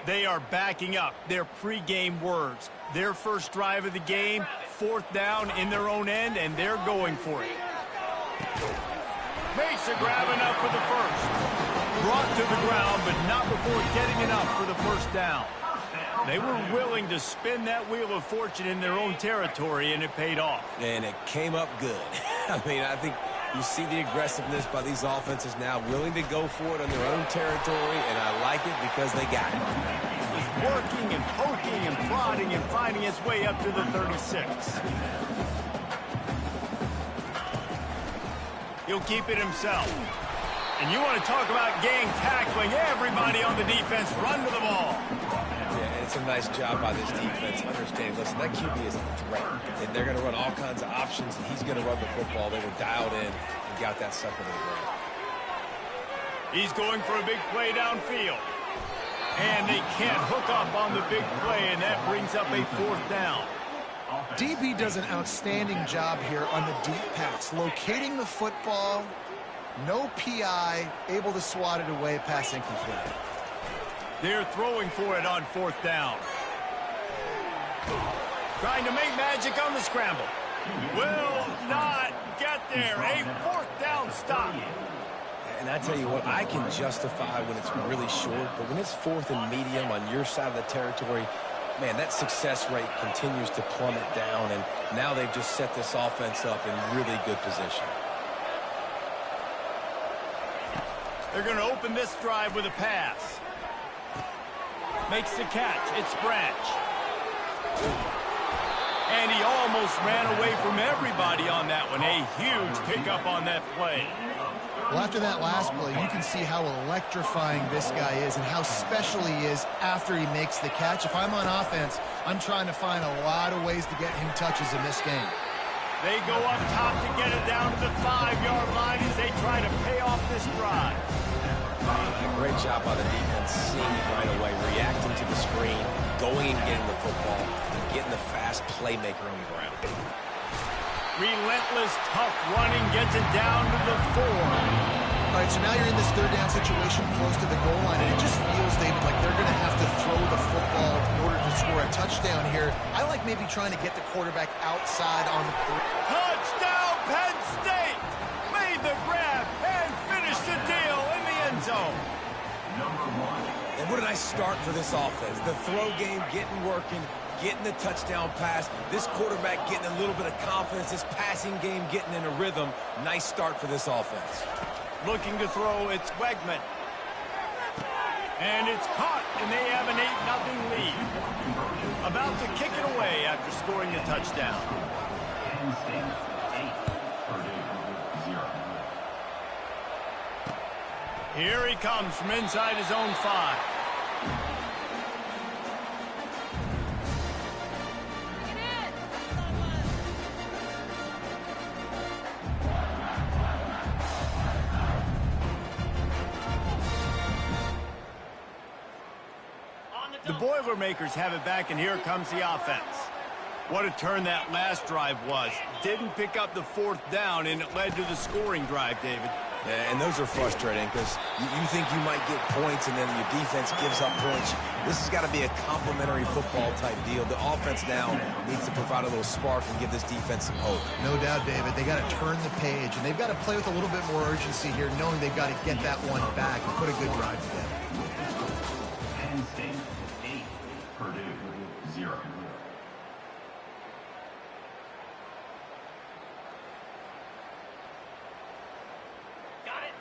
They are backing up their pregame words. Their first drive of the game, 4th down in their own end, and they're going for it. Makes a grab enough for the first. Brought to the ground, but not before getting enough for the first down. They were willing to spin that wheel of fortune in their own territory, and it paid off. And it came up good. I mean, I think you see the aggressiveness by these offenses now, willing to go for it on their own territory, and I like it because they got it. Just working and poking and prodding and finding its way up to the 36. He'll keep it himself. And you want to talk about gang tackling, everybody on the defense run to the ball. Yeah, and it's a nice job by this defense. Understand, listen, that QB is a threat. And they're going to run all kinds of options, and he's going to run the football. They were dialed in and got that sucker to the ground. He's going for a big play downfield. And they can't hook up on the big play, and that brings up a 4th down. DB does an outstanding job here on the deep pass, locating the football, no PI, able to swat it away, pass incomplete. They're throwing for it on 4th down. Trying to make magic on the scramble. Will not get there. A 4th down stop. And I tell you what, I can justify when it's really short, but when it's 4th and medium on your side of the territory, man, that success rate continues to plummet down, and now they've just set this offense up in really good position. They're going to open this drive with a pass. Makes the catch. It's Branch. And he almost ran away from everybody on that one. A huge pickup on that play. Well, after that last play, you can see how electrifying this guy is and how special he is after he makes the catch. If I'm on offense, I'm trying to find a lot of ways to get him touches in this game. They go up top to get it down to the 5-yard line as they try to pay off this drive. Great job by the defense, seeing it right away, reacting to the screen, going and getting the football, and getting the fast playmaker on the ground. Relentless, tough running gets it down to the 4. All right, so now you're in this 3rd down situation close to the goal line, and it just feels, David, like they're going to have to throw the football in order to score a touchdown here. I like maybe trying to get the quarterback outside on the... Touchdown, Penn State! Made the grab and finished the deal in the end zone. And what a nice start for this offense. The throw game getting working, getting the touchdown pass. This quarterback getting a little bit of confidence. This passing game getting in a rhythm. Nice start for this offense. Looking to throw, it's Wegman. And it's caught, and they have an 8-0 lead. About to kick it away after scoring the touchdown. Here he comes from inside his own 5. The Boilermakers have it back, and here comes the offense. What a turn that last drive was. Didn't pick up the 4th down, and it led to the scoring drive, David. Yeah, and those are frustrating because you think you might get points and then your defense gives up points. This has got to be a complementary football type deal. The offense now needs to provide a little spark and give this defense some hope. No doubt, David. They got to turn the page, and they've got to play with a little bit more urgency here, knowing they've got to get that one back and put a good drive together. Penn State 8, Purdue 0.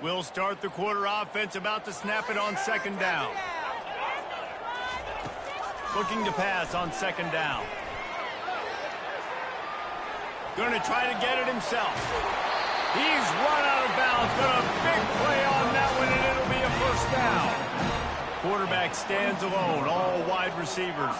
We'll start the quarter offense, about to snap it on 2nd down. Looking to pass on 2nd down. Going to try to get it himself. He's run out of bounds, but a big play on that one, and it'll be a 1st down. quarterback stands alone, all wide receivers.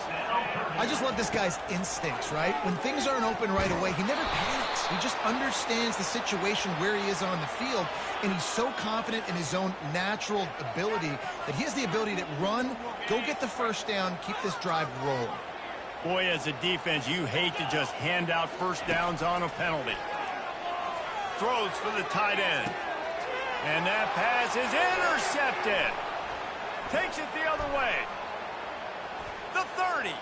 I just love this guy's instincts, right? When things aren't open right away, he never panics. He just understands the situation where he is on the field, and he's so confident in his own natural ability that he has the ability to run, go get the first down, keep this drive rolling. Boy, as a defense, you hate to just hand out first downs on a penalty. Throws for the tight end. And that pass is intercepted. Takes it the other way. The 30.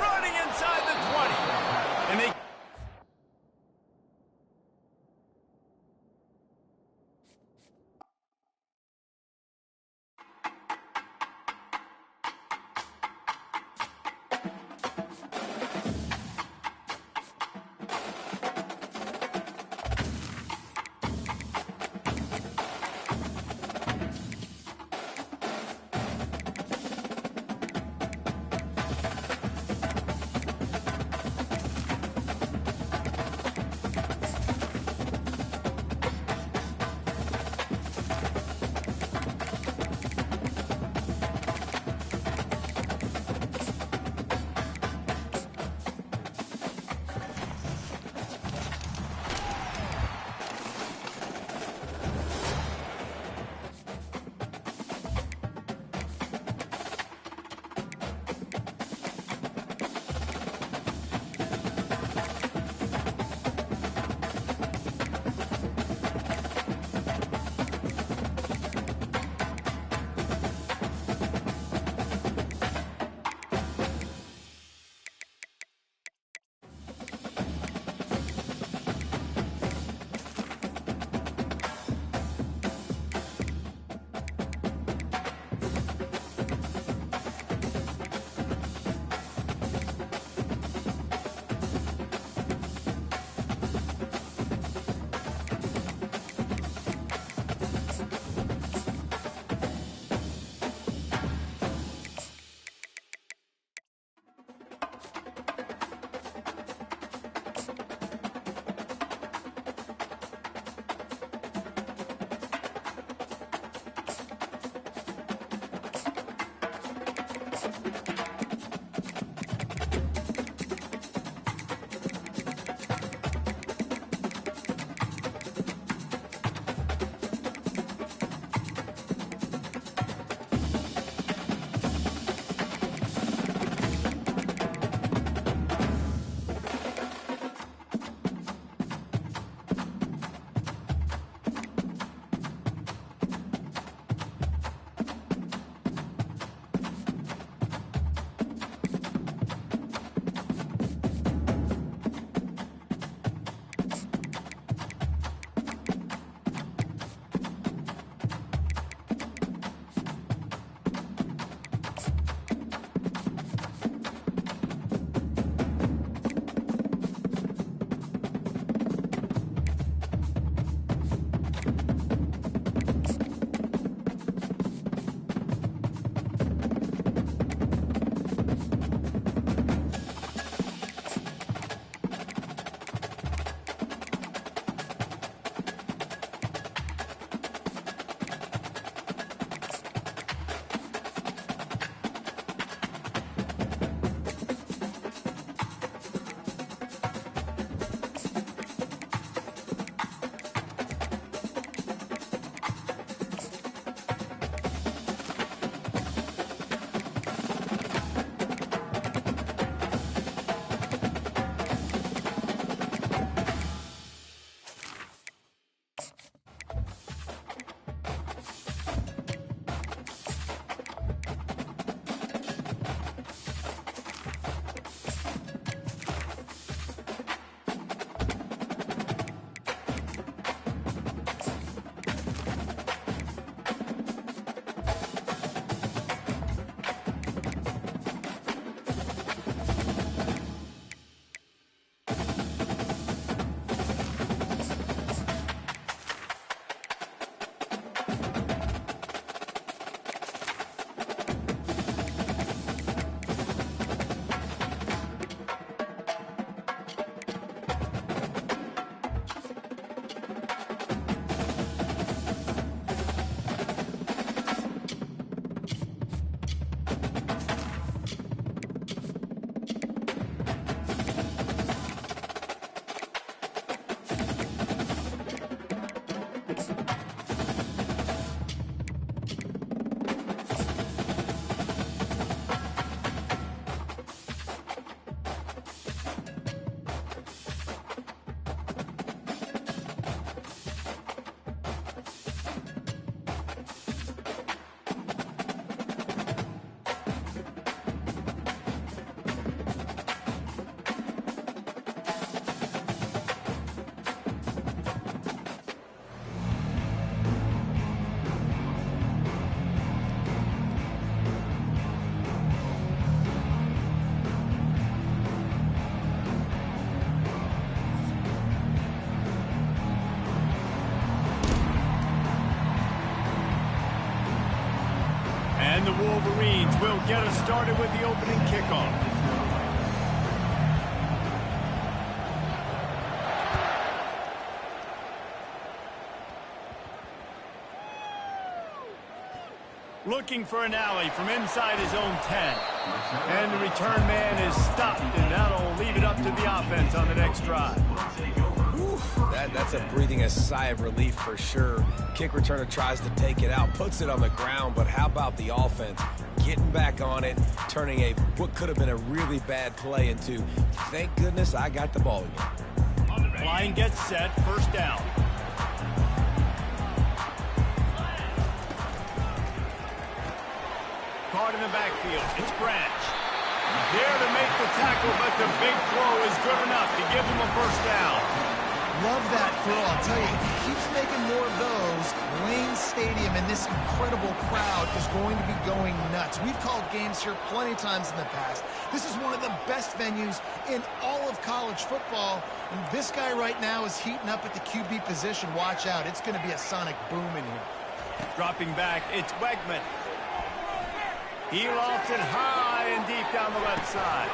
Running inside the 20. And they... And the Wolverines will get us started with the opening kickoff. Looking for an alley from inside his own 10. And the return man is stopped, and that'll leave it up to the offense on the next drive. That's a breathing a sigh of relief for sure. Kick returner tries to take it out, puts it on the ground, but how about the offense? Getting back on it, turning what could have been a really bad play into, thank goodness I got the ball again. Line gets set, first down. Caught in the backfield, it's Branch. There to make the tackle, but the big throw is good enough to give them a first down. Love that throw. I'll tell you, if he keeps making more of those, Lane Stadium and this incredible crowd is going to be going nuts. We've called games here plenty of times in the past. This is one of the best venues in all of college football. And this guy right now is heating up at the QB position. Watch out. It's going to be a sonic boom in here. Dropping back, it's Wegman. He lofts it high and deep down the left side.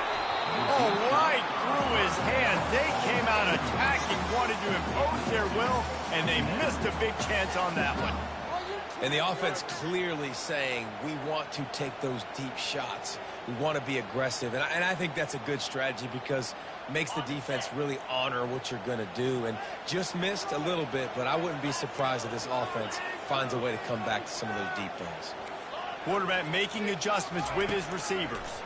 Oh, right through his hand. They came out attacking, wanted to impose their will, and they missed a big chance on that one. And the offense clearly saying, we want to take those deep shots. We want to be aggressive. And I think that's a good strategy because it makes the defense really honor what you're going to do. And just missed a little bit, but I wouldn't be surprised if this offense finds a way to come back to some of those deep throws. Quarterback making adjustments with his receivers.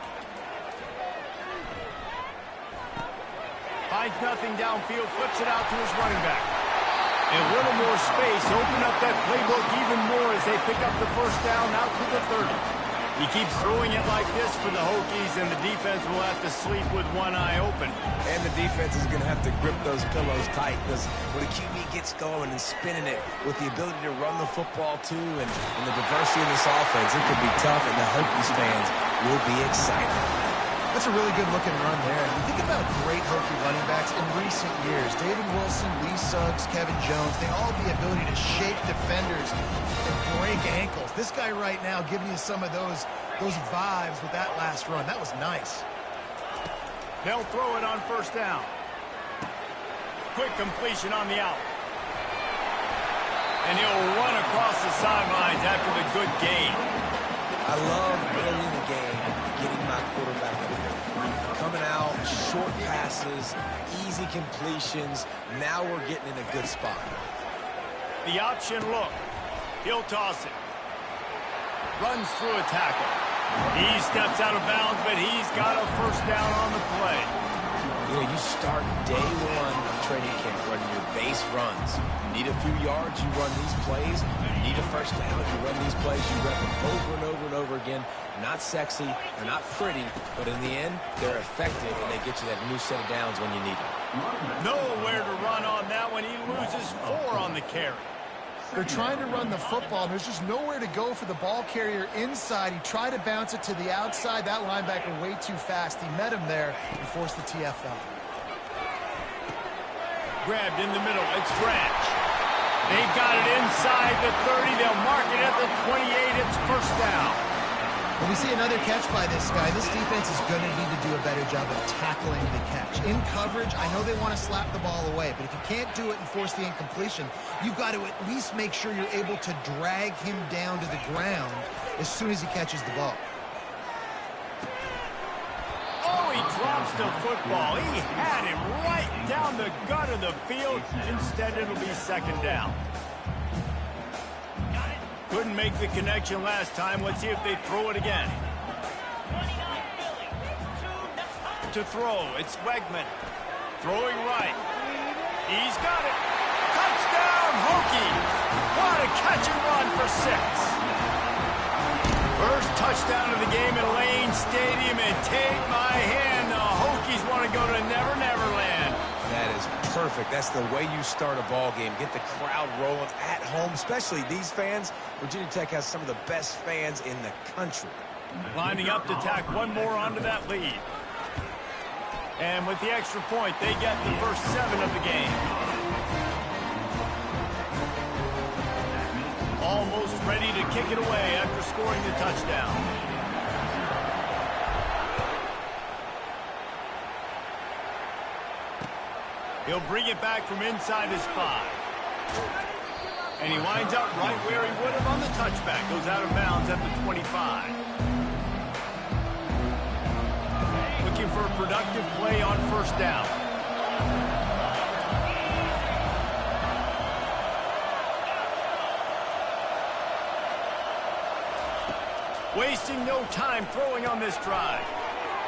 Finds nothing downfield, flips it out to his running back. A little more space, open up that playbook even more as they pick up the first down out to the 30. He keeps throwing it like this for the Hokies, and the defense will have to sleep with one eye open. And the defense is going to have to grip those pillows tight because when the QB gets going and spinning it with the ability to run the football too and the diversity of this offense, it could be tough, and the Hokies fans will be excited. That's a really good-looking run there. And you think about great Hokie running backs in recent years. David Wilson, Lee Suggs, Kevin Jones, they all have the ability to shake defenders and break ankles. This guy right now giving you some of those vibes with that last run. That was nice. They'll throw it on first down. Quick completion on the out. And he'll run across the sidelines after the good gain. I love early in the game getting my quarterback in there. Coming out, short passes, easy completions. Now we're getting in a good spot. The option look. He'll toss it. Runs through a tackle. He steps out of bounds, but he's got a first down on the play. You know, you start day one of training camp running your base runs. You need a few yards, you run these plays. You need a first down, you run these plays. You rep them over and over and over again. Not sexy, they're not pretty, but in the end, they're effective, and they get you that new set of downs when you need them. Nowhere to run on that one. He loses 4 on the carry. They're trying to run the football, and there's just nowhere to go for the ball carrier inside. He tried to bounce it to the outside. That linebacker way too fast. He met him there and forced the TFL. Grabbed in the middle. It's Branch. They've got it inside the 30. They'll mark it at the 28. It's first down. When we see another catch by this guy, this defense is going to need to do a better job of tackling the catch. In coverage, I know they want to slap the ball away, but if you can't do it and force the incompletion, you've got to at least make sure you're able to drag him down to the ground as soon as he catches the ball. Oh, he drops the football. He had him right down the gut of the field. Instead, it'll be second down. Couldn't make the connection last time. Let's see if they throw it again. To throw, it's Wegman. Throwing right. He's got it. Touchdown, Hokies. What a catch and run for 6. First touchdown of the game in Lane Stadium, and take my hand, the Hokies want to go to Never Never Land. That is perfect. That's the way you start a ball game. Get the crowd rolling at home, especially these fans. Virginia Tech has some of the best fans in the country. Lining up to tack one more onto that lead. And with the extra point, they get the first 7 of the game. Almost ready to kick it away after scoring the touchdown. He'll bring it back from inside his 5. And he winds up right where he would have on the touchback. Goes out of bounds at the 25. Looking for a productive play on first down. Wasting no time throwing on this drive.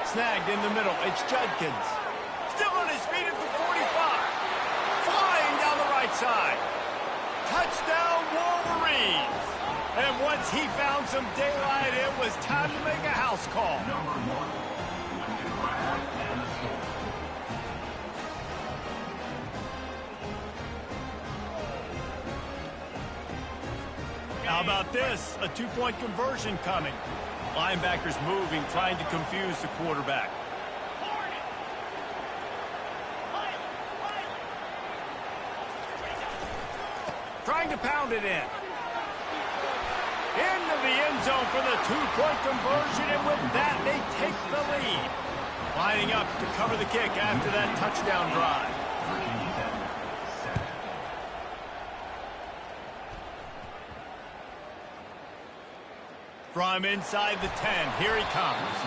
Snagged in the middle. It's Judkins. Still on his feet at the 45. Flying down the right side. Touchdown Wolverines. And once he found some daylight, it was time to make a house call. How about this? A 2-point conversion coming. Linebackers moving, trying to confuse the quarterback. Trying to pound it in. Into the end zone for the 2-point conversion, and with that, they take the lead. Lining up to cover the kick after that touchdown drive. From inside the 10, here he comes.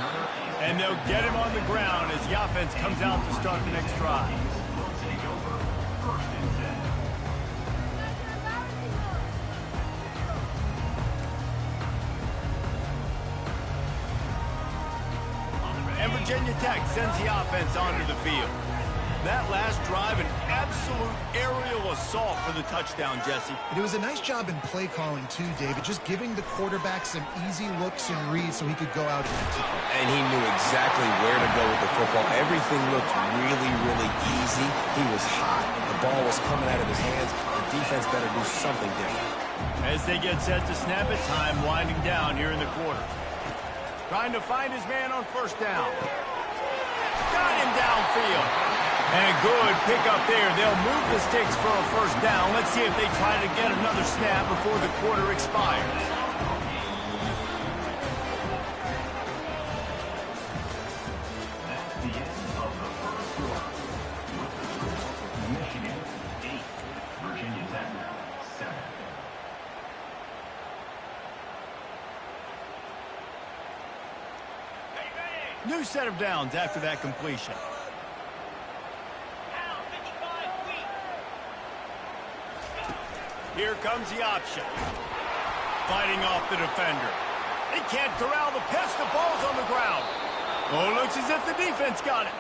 And they'll get him on the ground as the offense comes out to start the next drive. And Virginia Tech sends the offense onto the field. That last drive, an absolute aerial assault for the touchdown, Jesse. It was a nice job in play calling, too, David, just giving the quarterback some easy looks and reads so he could go out and execute. And he knew exactly where to go with the football. Everything looked really, really easy. He was hot. The ball was coming out of his hands. The defense better do something different. As they get set to snap it, time winding down here in the quarter. Trying to find his man on first down. Got him downfield. And a good pickup there. They'll move the sticks for a first down. Let's see if they try to get another snap before the quarter expires. That's the end of the first quarter. Michigan 8, Virginia Tech 7. New set of downs after that completion. Here comes the option. Fighting off the defender. They can't corral the pitch. The ball's on the ground. Oh, it looks as if the defense got it.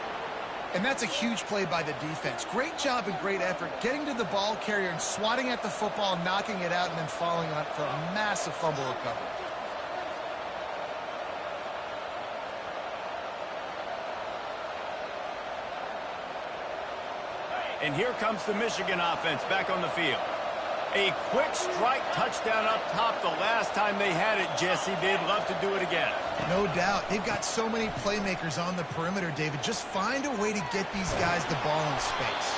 And that's a huge play by the defense. Great job and great effort getting to the ball carrier and swatting at the football, knocking it out, and then falling on it for a massive fumble recovery. And here comes the Michigan offense back on the field. A quick strike touchdown up top the last time they had it, Jesse. They'd love to do it again. No doubt. They've got so many playmakers on the perimeter, David. Just find a way to get these guys the ball in space.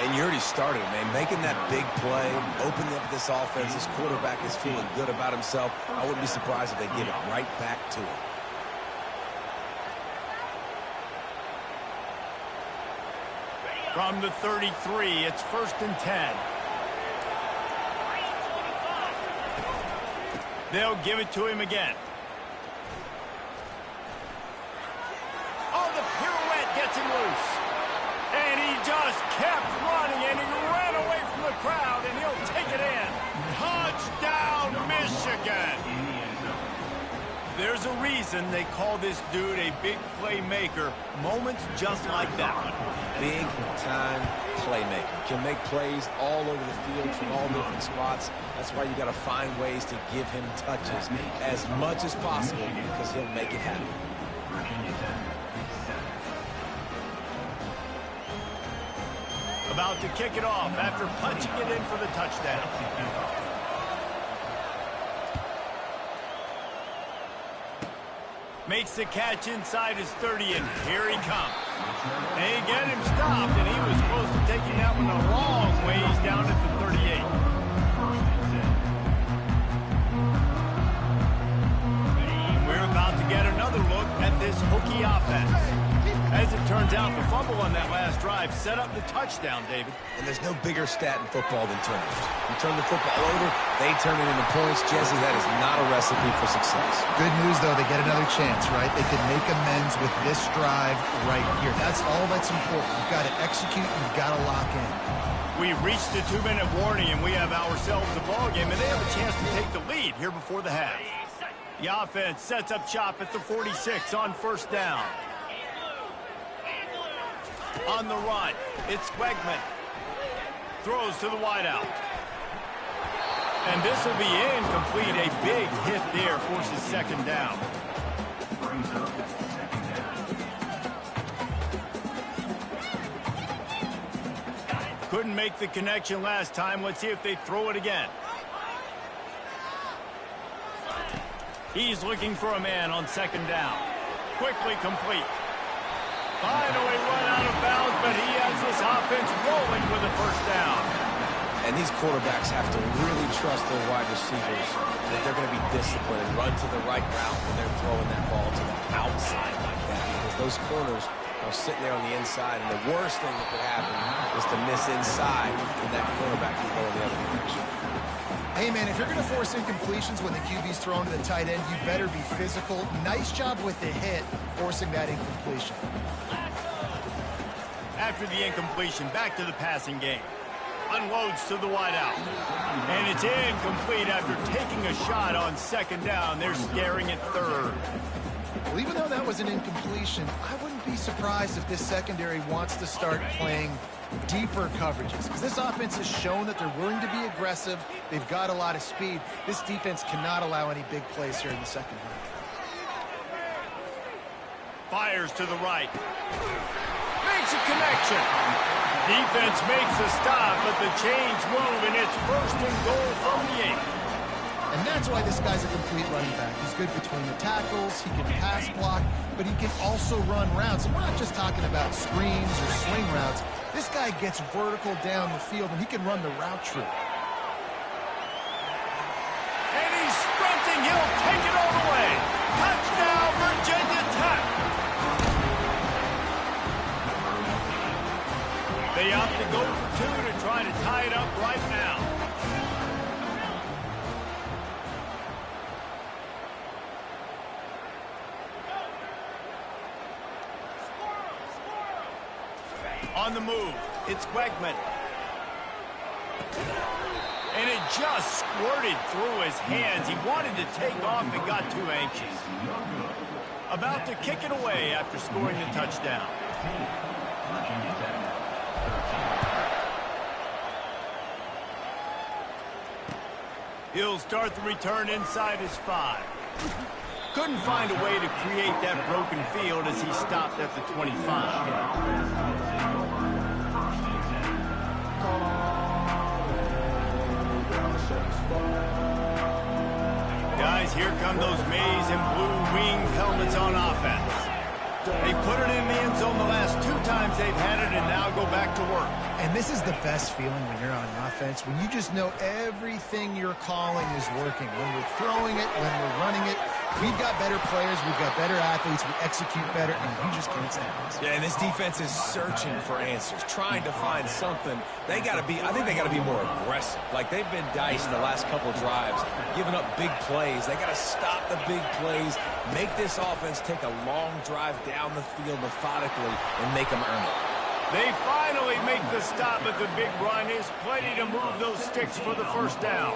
And you already started, man. Making that big play, opening up this offense. This quarterback is feeling good about himself. I wouldn't be surprised if they give it right back to him. From the 33, it's 1st and 10. They'll give it to him again. Oh, the pirouette gets him loose. And he just kept running, and he ran away from the crowd, and he'll take it in. Touchdown, Michigan! There's a reason they call this dude a big playmaker. Moments just like that one. Big-time playmaker. Can make plays all over the field from all different spots. That's why you got to find ways to give him touches as much as possible because he'll make it happen. About to kick it off after punching it in for the touchdown. Makes the catch inside his 30, and here he comes. They get him stopped, and he was close to taking that one a long ways down at the 38. get another look at this hooky offense. As it turns out, the fumble on that last drive set up the touchdown, David. And there's no bigger stat in football than turnovers. You turn the football over, they turn it into points. Jesse, that is not a recipe for success. Good news, though, they get another chance, right? They can make amends with this drive right here. That's all that's important. You've got to execute, and you've got to lock in. We've reached the 2-minute warning, and we have ourselves a ball game, and they have a chance to take the lead here before the half. The offense sets up shop at the 46 on first down. On the run, it's Wegman. Throws to the wideout. And this will be incomplete. A big hit there forces second down. Brings up second down. Couldn't make the connection last time. Let's see if they throw it again. He's looking for a man on second down. Quickly complete. Finally run out of bounds, but he has this offense rolling with a first down. And these quarterbacks have to really trust their wide receivers that they're going to be disciplined and run to the right route when they're throwing that ball to the outside like that. Because those corners are sitting there on the inside, and the worst thing that could happen is to miss inside and that quarterback can go in the other direction. Hey, man, if you're going to force incompletions when the QB's thrown to the tight end, you better be physical. Nice job with the hit, forcing that incompletion. After the incompletion, back to the passing game. Unloads to the wideout. And it's incomplete after taking a shot on second down. They're staring at third. Well, even though that was an incompletion, I wouldn't be surprised if this secondary wants to start playing deeper coverages, because this offense has shown that they're willing to be aggressive. They've got a lot of speed. This defense cannot allow any big plays here in the second half. Fires to the right. Makes a connection. Defense makes a stop, but the chains move, and it's first and goal from the 8. And that's why this guy's a complete running back. He's good between the tackles, he can pass block, but he can also run routes. And we're not just talking about screens or swing routes. This guy gets vertical down the field, and he can run the route true. And he's sprinting. He'll take it all the way. Touchdown, Virginia Tech. They opt to go for two to try to tie it up right now. On the move, it's Wegman. And it just squirted through his hands. He wanted to take off and got too anxious. About to kick it away after scoring the touchdown. He'll start the return inside his 5. Couldn't find a way to create that broken field as he stopped at the 25. Guys, here come those maize and blue winged helmets on offense. They put it in the end zone the last 2 times they've had it, and now go back to work. And this is the best feeling when you're on offense, when you just know everything you're calling is working. When we're throwing it, when we're running it, we've got better players, we've got better athletes, we execute better, and you just can't stand this. Yeah, and this defense is searching for answers, trying to find something. I think they got to be more aggressive. Like, they've been diced the last couple drives, giving up big plays. They got to stop the big plays, make this offense take a long drive down the field methodically, and make them earn it. They finally make the stop, but the big run is plenty to move those sticks for the first down.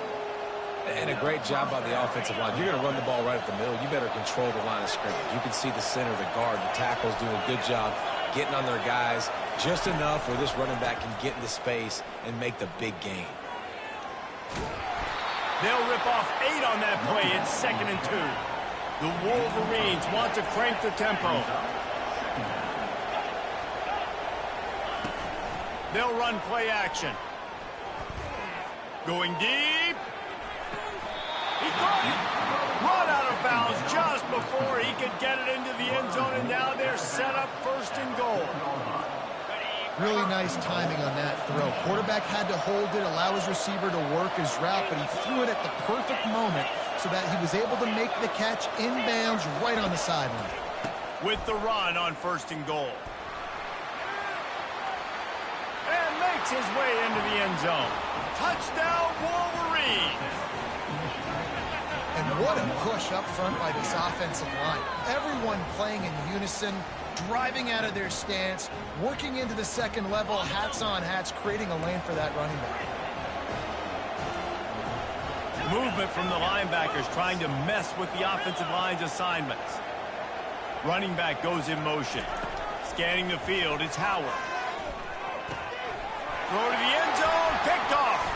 And a great job by the offensive line. If you're going to run the ball right up the middle, you better control the line of scrimmage. You can see the center, the guard, the tackles doing a good job getting on their guys just enough where this running back can get into space and make the big gain. They'll rip off 8 on that play. It's 2nd and 2. The Wolverines want to crank the tempo. They'll run play action. Going deep. He caught it. Run out of bounds just before he could get it into the end zone, and now they're set up 1st and goal. Really nice timing on that throw. Quarterback had to hold it, allow his receiver to work his route, but he threw it at the perfect moment so that he was able to make the catch inbounds right on the sideline. With the run on 1st and goal. And makes his way into the end zone. Touchdown, Wolverines! And what a push up front by this offensive line. Everyone playing in unison, driving out of their stance, working into the second level, hats on hats, creating a lane for that running back. Movement from the linebackers trying to mess with the offensive line's assignments. Running back goes in motion. Scanning the field, it's Howard. Throw to the end zone, picked off.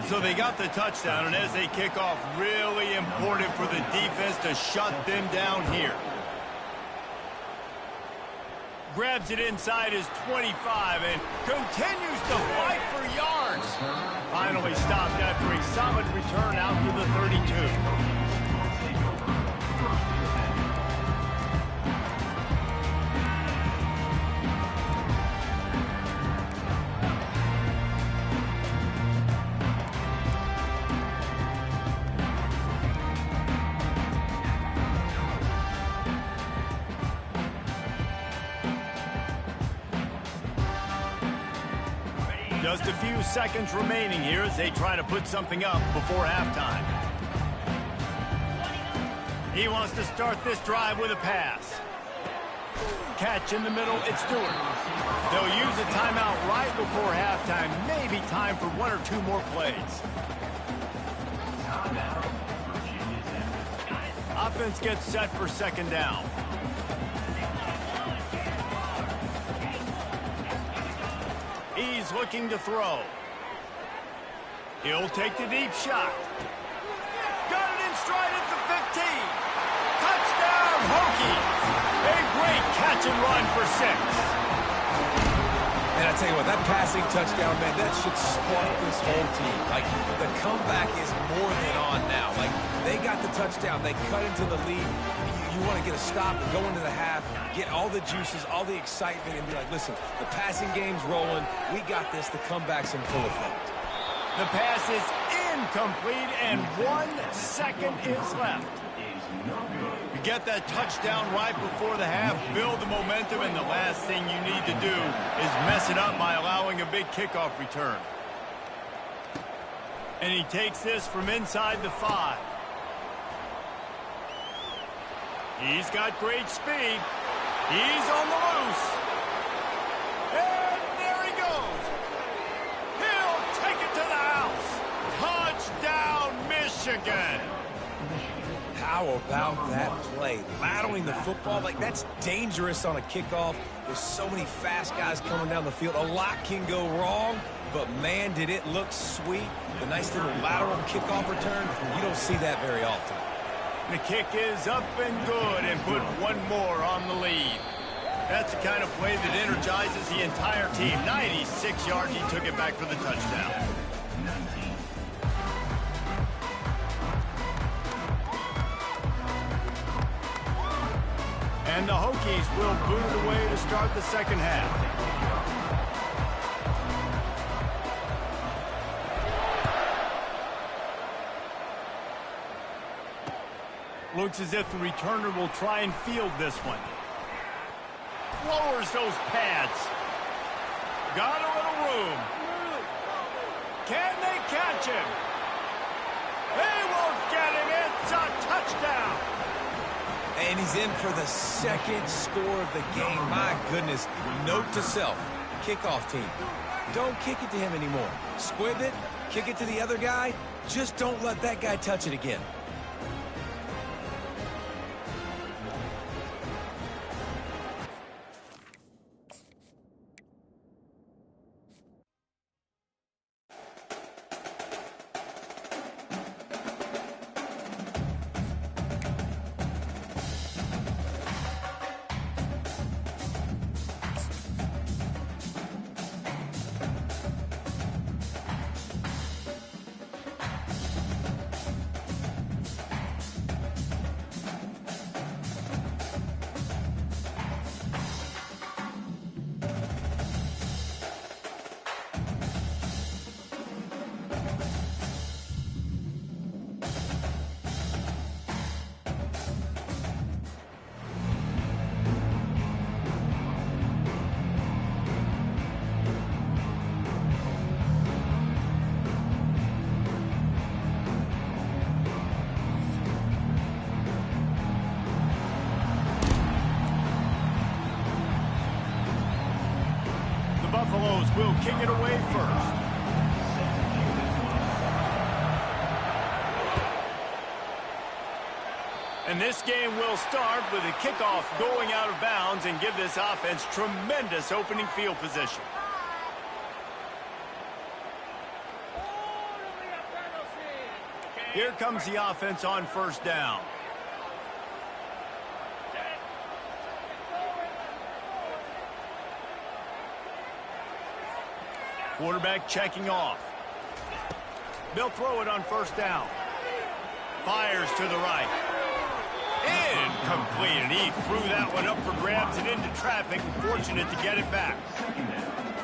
So they got the touchdown, and as they kick off, really important for the defense to shut them down here. Grabs it inside his 25 and continues to fight for yards. Finally stopped after a solid return out to the 32. Just a few seconds remaining here as they try to put something up before halftime. He wants to start this drive with a pass. Catch in the middle, it's Stewart. They'll use a timeout right before halftime. Maybe time for 1 or 2 more plays. Offense gets set for 2nd down. He's looking to throw. He'll take the deep shot. Got it in stride at the 15. Touchdown, Hokies. A great catch and run for 6. And I tell you what, that passing touchdown, man, that should spark this whole team. Like, the comeback is more than on now. Like, they got the touchdown. They cut into the lead. You want to get a stop and go into the half, get all the juices, all the excitement, and be like, listen, the passing game's rolling. We got this. The comeback's in full effect. The pass is incomplete, and 1 second is left. You get that touchdown right before the half, build the momentum, and the last thing you need to do is mess it up by allowing a big kickoff return. And he takes this from inside the 5. He's got great speed. He's on the loose. And there he goes. He'll take it to the house. Touchdown, Michigan. How about that play? Laddering the football, like that's dangerous on a kickoff. There's so many fast guys coming down the field. A lot can go wrong, but man, did it look sweet. The nice little lateral kickoff return, you don't see that very often. The kick is up and good and put 1 more on the lead. That's the kind of play that energizes the entire team. 96 yards, he took it back for the touchdown. And the Hokies will boot it away to start the 2nd half. Looks as if the returner will try and field this one. Lowers those pads. Got a little room. Can they catch him? They won't get him. It's a touchdown. And he's in for the 2nd score of the game. My goodness. Note to self, kickoff team. Don't kick it to him anymore. Squib it, kick it to the other guy. Just don't let that guy touch it again. Buffaloes will kick it away first. And this game will start with a kickoff going out of bounds and give this offense tremendous opening field position. Here comes the offense on first down. Quarterback checking off. They'll throw it on first down. Fires to the right. Incomplete, and he threw that one up for grabs and into traffic. Fortunate to get it back.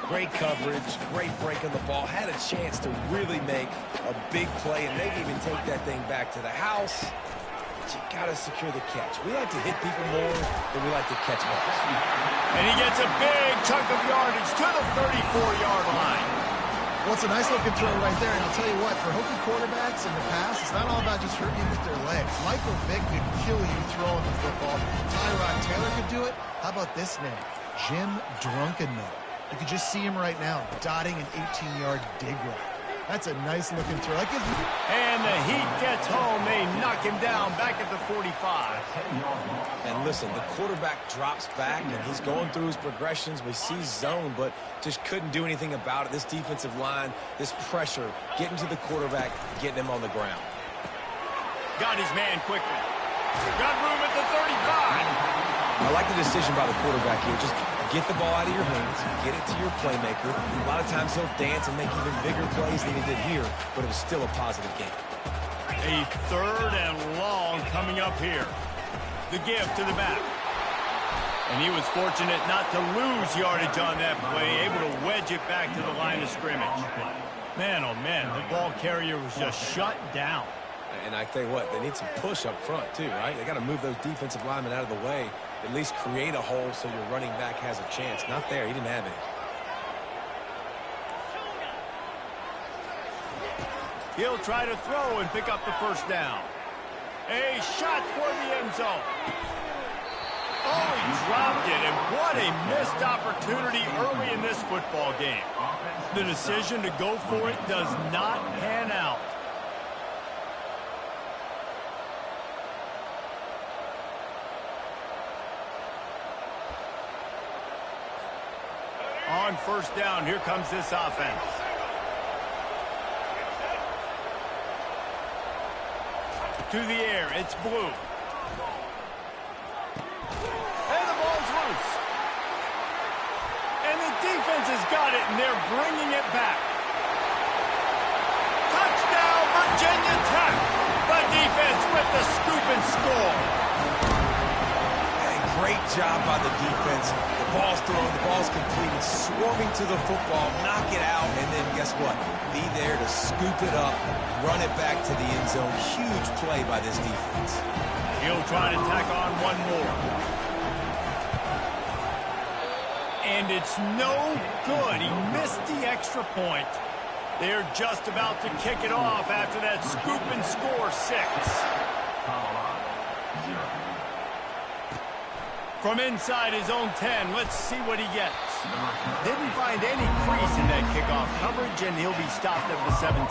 Great coverage, great break on the ball. Had a chance to really make a big play and maybe even take that thing back to the house. But you got to secure the catch. We like to hit people more than we like to catch balls. And he gets a big chunk of yardage to the 34-yard line. Well, it's a nice-looking throw right there, and I'll tell you what, for Hokie quarterbacks in the past, it's not all about just hurting you with their legs. Michael Vick could kill you throwing the football. Tyrod Taylor could do it. How about this name? Jim Drunkenmiller. You can just see him right now, dotting an 18-yard dig route. That's a nice-looking throw. That gives me... And the Heat gets home. They knock him down back at the 45. And listen, the quarterback drops back, and he's going through his progressions. We see zone, but just couldn't do anything about it. This defensive line, this pressure, getting to the quarterback, getting him on the ground. Got his man quickly. Got room at the 35. I like the decision by the quarterback here. Just get the ball out of your hands, get it to your playmaker. A lot of times he'll dance and make even bigger plays than he did here, but it was still a positive game. A third and long coming up here. The give to the back. And he was fortunate not to lose yardage on that play, able to wedge it back to the line of scrimmage. Man, oh man, the ball carrier was just shut down. And I tell you what, they need some push up front too, right? They got to move those defensive linemen out of the way, at least create a hole so your running back has a chance. Not there, he didn't have any. He'll try to throw and pick up the first down. A shot toward the end zone. Oh, he dropped it, and what a missed opportunity early in this football game. The decision to go for it does not pan out. On first down, here comes this offense. To the air, it's Blue. And the ball's loose. And the defense has got it, and they're bringing it back. Touchdown, Virginia Tech. The defense with the scoop and score. Great job by the defense. The ball's thrown, the ball's completed, swarming to the football, knock it out, and then guess what? Be there to scoop it up, run it back to the end zone. Huge play by this defense. He'll try to tack on one more. And it's no good. He missed the extra point. They're just about to kick it off after that scoop and score 6. From inside his own 10, let's see what he gets. Didn't find any crease in that kickoff coverage, and he'll be stopped at the 17.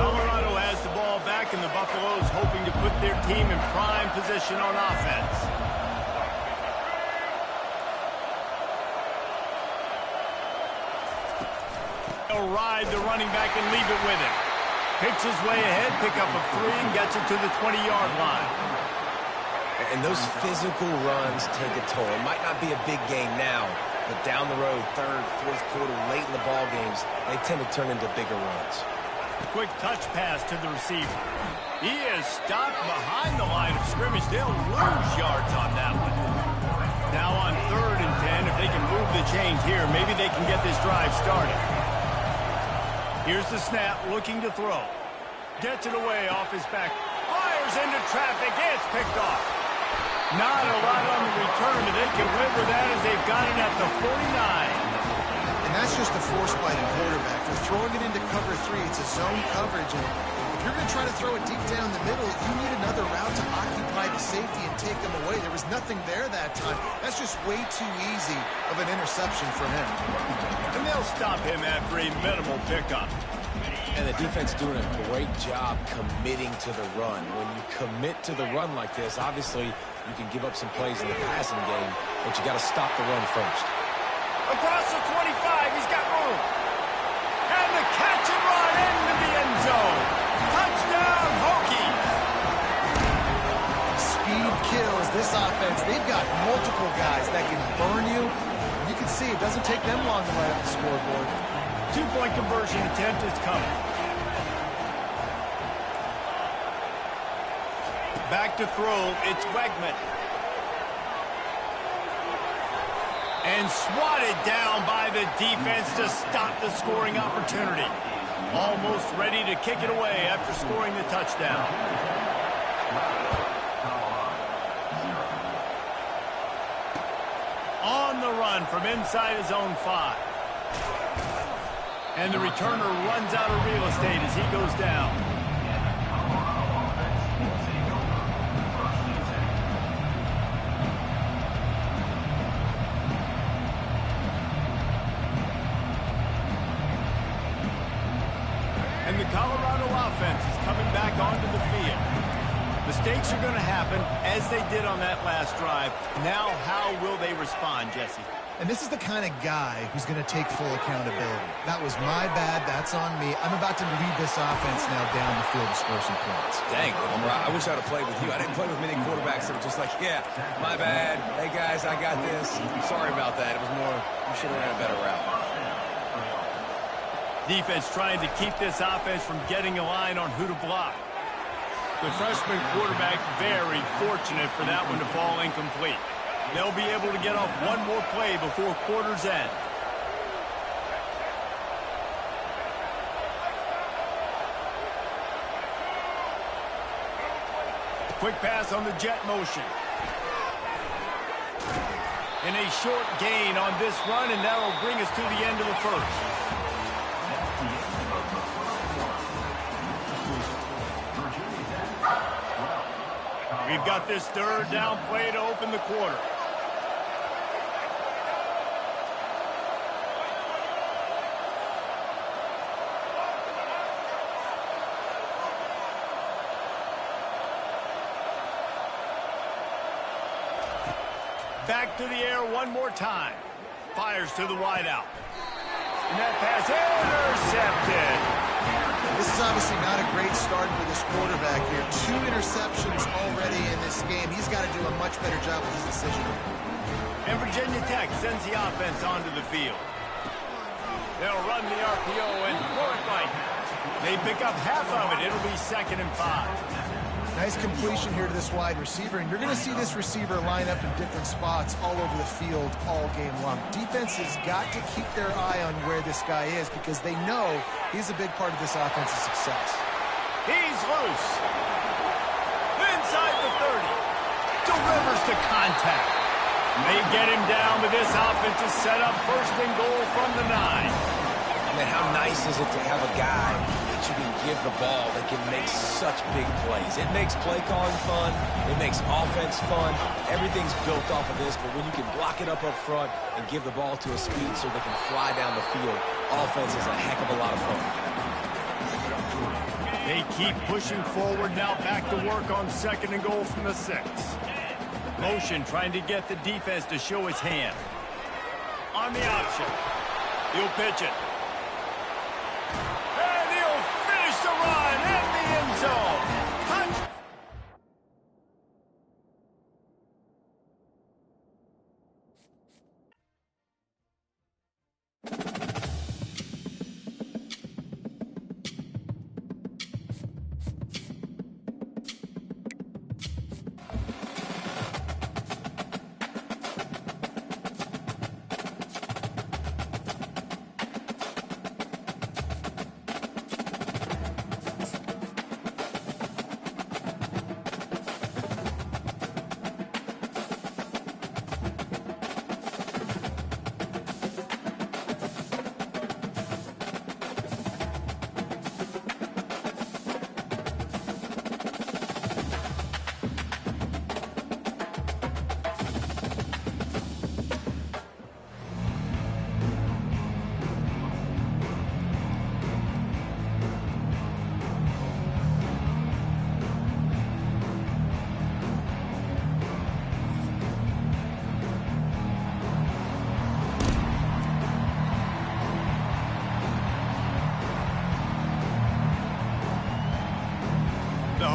Colorado has the ball back, and the Buffaloes hoping to put their team in prime position on offense. They'll ride the running back and leave it with him. Picks his way ahead, pick up a 3, and gets it to the 20-yard line. And those physical runs take a toll. It might not be a big game now, but down the road, third, fourth quarter, late in the ball games, they tend to turn into bigger runs. Quick touch pass to the receiver. He is stopped behind the line of scrimmage. They'll lose yards on that one. Now on 3rd and 10, if they can move the chains here, maybe they can get this drive started. Here's the snap, looking to throw. Gets it away off his back. Fires into traffic. It's picked off. Not a lot on the return, but they can live with that as they've got it at the 49. And that's just a force by the quarterback. They're throwing it into cover 3. It's a zone coverage, and the You're going to try to throw it deep down the middle. You need another route to occupy the safety and take them away. There was nothing there that time. That's just way too easy of an interception for him. And they'll stop him after a minimal pickup. And the defense doing a great job committing to the run. When you commit to the run like this, obviously you can give up some plays in the passing game, but you got to stop the run first. Across the 25, he's got room. And the catch and run into the end zone. Touchdown, Hokie. Speed kills this offense. They've got multiple guys that can burn you. You can see it doesn't take them long to light up the scoreboard. Two-point conversion attempt is coming. Back to throw, it's Wegman. And swatted down by the defense to stop the scoring opportunity. Almost ready to kick it away after scoring the touchdown. On the run from inside his own 5. And the returner runs out of real estate as he goes down. And the Colorado offense is coming back onto the field. Mistakes are going to happen, as they did on that last drive. Now, how will they respond, Jesse? And this is the kind of guy who's going to take full accountability. That was my bad. That's on me. I'm about to lead this offense now down the field to score some points. Dang, Homer, I wish I'd have played with you. I didn't play with many quarterbacks that were just like, yeah, my bad. Hey, guys, I got this. Sorry about that. It was more, you should have ran a better route. Defense trying to keep this offense from getting a line on who to block. The freshman quarterback very fortunate for that one to fall incomplete. They'll be able to get off one more play before quarter's end. Quick pass on the jet motion. And a short gain on this run, and that'll bring us to the end of the first. We've got this third down play to open the quarter. Back to the air one more time. Fires to the wideout. And that pass intercepted. This is obviously not a great start for this quarterback here. 2 interceptions already in this game. He's got to do a much better job with his decision. And Virginia Tech sends the offense onto the field. They'll run the RPO and throw it right. They pick up half of it. It'll be 2nd and 5. Nice completion here to this wide receiver, and you're going to see this receiver line up in different spots all over the field all game long. Defense has got to keep their eye on where this guy is because they know he's a big part of this offense's success. He's loose. Inside the 30. Delivers to contact. They get him down, but this offense is set up 1st and goal from the 9. I mean, how nice is it to have a guy that you can give the ball that can make such big plays? It makes play calling fun. It makes offense fun. Everything's built off of this, but when you can block it up front and give the ball to a speed so they can fly down the field, offense is a heck of a lot of fun. They keep pushing forward now, back to work on 2nd and goal from the 6. Motion trying to get the defense to show his hand. On the option. He'll pitch it. And he'll finish the run in the end zone. Touch.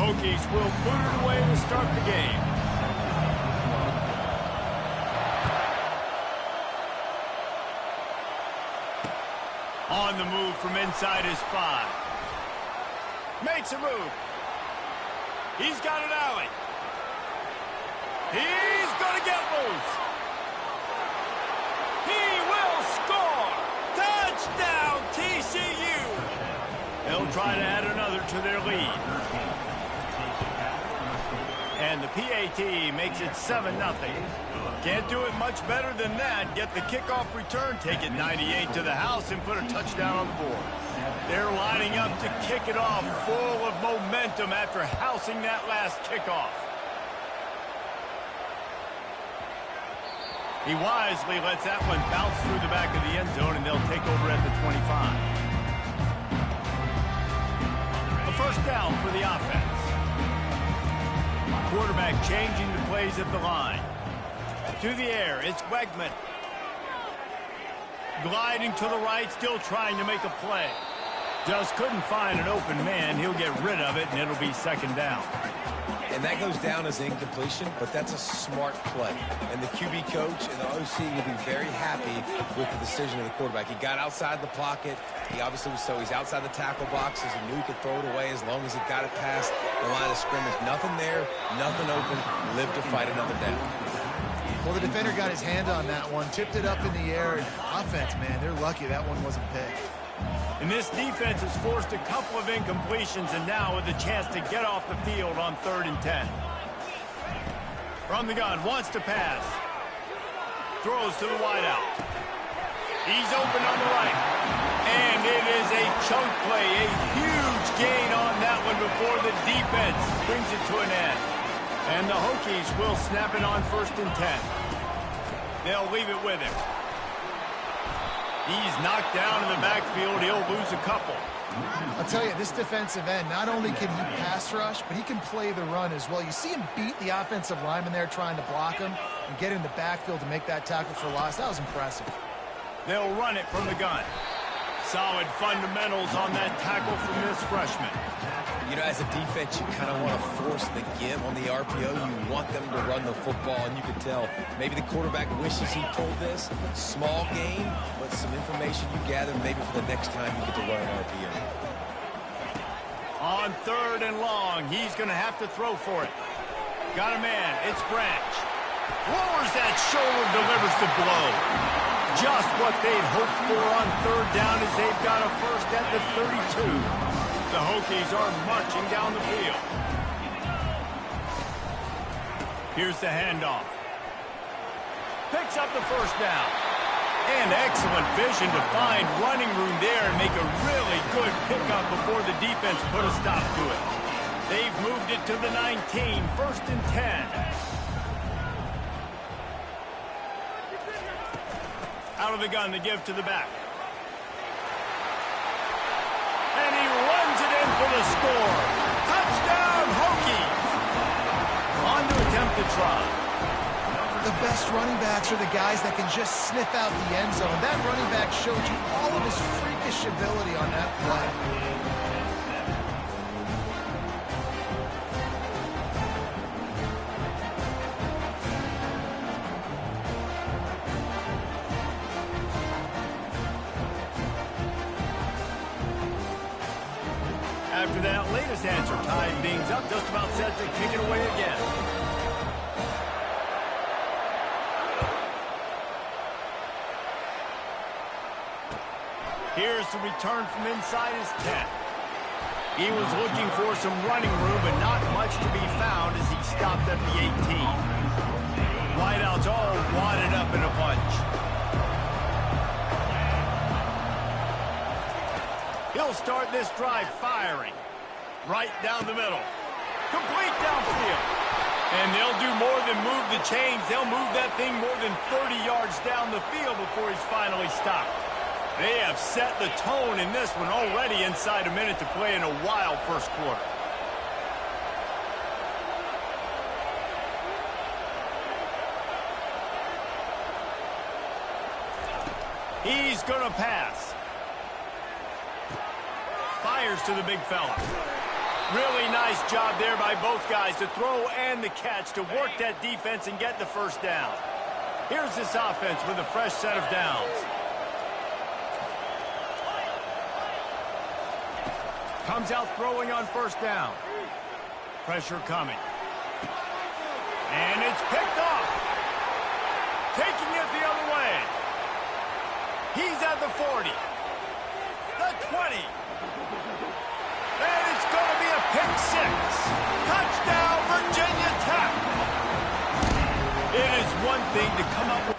Hokies will put it away to start the game. On the move from inside his 5. Makes a move. He's got an alley. He's going to get loose. He will score. Touchdown, TCU. They'll try to add another to their lead. And the PAT makes it 7-0. Can't do it much better than that. Get the kickoff return, take it 98 to the house, and put a touchdown on the board. They're lining up to kick it off full of momentum after housing that last kickoff. He wisely lets that one bounce through the back of the end zone, and they'll take over at the 25. A first down for the offense. Quarterback changing the plays at the line. To the air, it's Wegman. Gliding to the right, still trying to make a play. Just couldn't find an open man. He'll get rid of it, and it'll be second down. And that goes down as incompletion, but that's a smart play. And the QB coach and the OC will be very happy with the decision of the quarterback. He got outside the pocket. He obviously was he's outside the tackle boxes. He knew he could throw it away as long as he got it past the line of scrimmage. Nothing there, nothing open. Live to fight another down. Well, the defender got his hand on that one, tipped it up in the air. And offense, man, they're lucky that one wasn't picked. And this defense has forced a couple of incompletions, and now with a chance to get off the field on 3rd and 10. From the gun, wants to pass. Throws to the wideout. He's open on the right. And it is a chunk play, a huge gain on that one before the defense brings it to an end. And the Hokies will snap it on 1st and 10. They'll leave it with him. He's knocked down in the backfield. He'll lose a couple. I'll tell you, this defensive end, not only can he pass rush, but he can play the run as well. You see him beat the offensive lineman there trying to block him and get in the backfield to make that tackle for loss. That was impressive. They'll run it from the gun. Solid fundamentals on that tackle from this freshman. You know, as a defense, you kind of want to force the give on the RPO. You want them to run the football, and you can tell maybe the quarterback wishes he pulled this. Small gain, but some information you gather maybe for the next time you get to run an RPO. On 3rd and long, he's going to have to throw for it. Got a man. It's Branch. Lowers that shoulder, delivers the blow. Just what they'd hoped for on 3rd down as they've got a first at the 32. The Hokies are marching down the field. Here's the handoff. Picks up the first down. And excellent vision to find running room there and make a really good pickup before the defense put a stop to it. They've moved it to the 19, 1st and 10. Out of the gun to give to the back. And he runs it in for the score. Touchdown, Hokies. On to attempt to try. The best running backs are the guys that can just sniff out the end zone. That running back showed you all of his freakish ability on that play. After that latest answer, tied things up, just about set to kick it away again. Here's the return from inside his 10. He was looking for some running room, but not much to be found as he stopped at the 18. Wideouts all wadded up in a bunch. He'll start this drive firing. Right down the middle. Complete downfield. And they'll do more than move the chains. They'll move that thing more than 30 yards down the field before he's finally stopped. They have set the tone in this one already inside a minute to play in a wild first quarter. He's going to pass. Fires to the big fella. Really nice job there by both guys to throw and the catch to work that defense and get the first down. Here's this offense with a fresh set of downs. Comes out throwing on first down. Pressure coming. And it's picked off. Taking it the other way. He's at the 40. The 20. And it's going to be a pick six. Touchdown, Virginia Tech. It is one thing to come up with.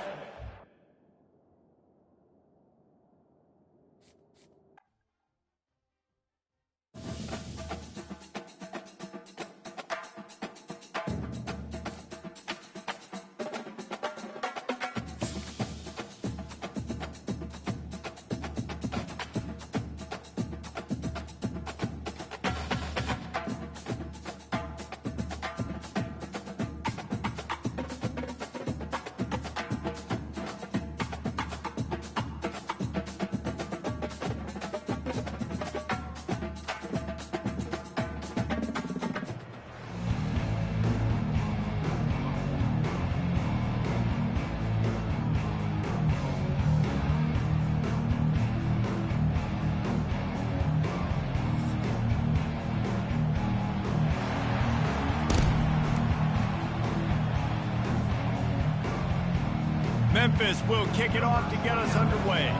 Memphis will kick it off to get us underway.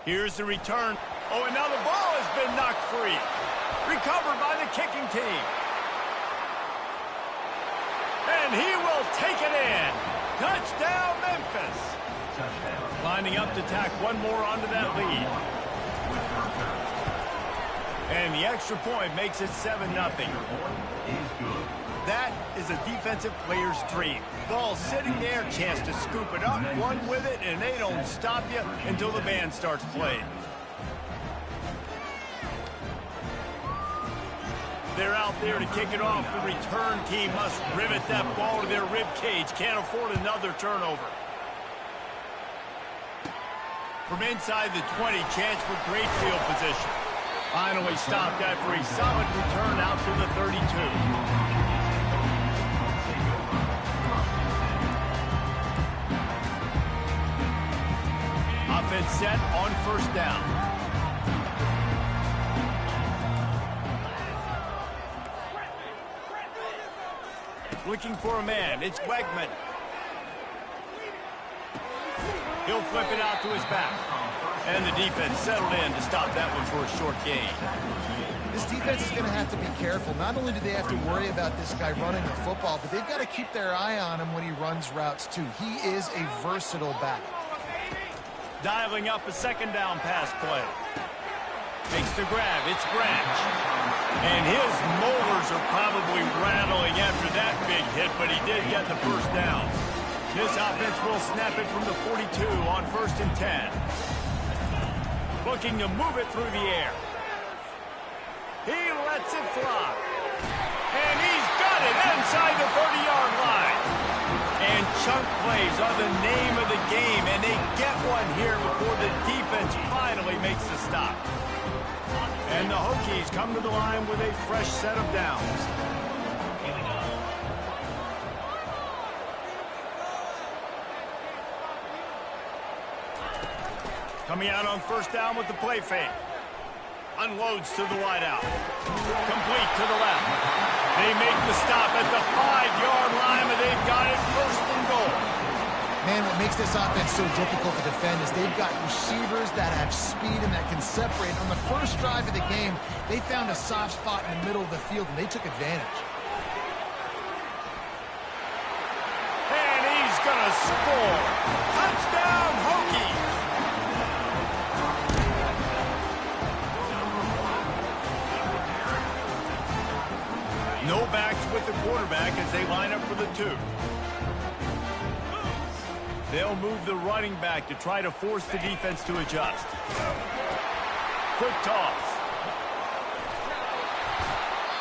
Here's the return. Oh, and now the ball has been knocked free. Recovered by the kicking team. And he will take it in. Touchdown, Memphis. Lining up to tack one more onto that lead. And the extra point makes it 7-0. That is a defensive player's dream. Ball sitting there, chance to scoop it up, run with it, and they don't stop you until the band starts playing. They're out there to kick it off. The return team must rivet that ball to their rib cage. Can't afford another turnover. From inside the 20, chance for great field position. Finally stopped after a solid return out to the 32. Offense set on first down. Looking for a man. It's Wegman. He'll flip it out to his back. And the defense settled in to stop that one for a short gain. This defense is going to have to be careful. Not only do they have to worry about this guy running the football, but they've got to keep their eye on him when he runs routes, too. He is a versatile back. Dialing up a second down pass play. Makes the grab. It's Branch. And his molars are probably rattling after that big hit, but he did get the first down. This offense will snap it from the 42 on 1st and 10. Looking to move it through the air. He lets it fly. And he's got it inside the 30-yard line. And chunk plays are the name of the game, and they get one here before the defense finally makes the stop. And the Hokies come to the line with a fresh set of downs. Coming out on first down with the play fake. Unloads to the wideout. Complete to the left. They make the stop at the 5-yard line, but they've got it first and goal. Man, what makes this offense so difficult to defend is they've got receivers that have speed and that can separate. On the first drive of the game, they found a soft spot in the middle of the field, and they took advantage. And he's going to score. Touchdown, Hokies. No backs with the quarterback as they line up for the 2. They'll move the running back to try to force the defense to adjust. Quick toss.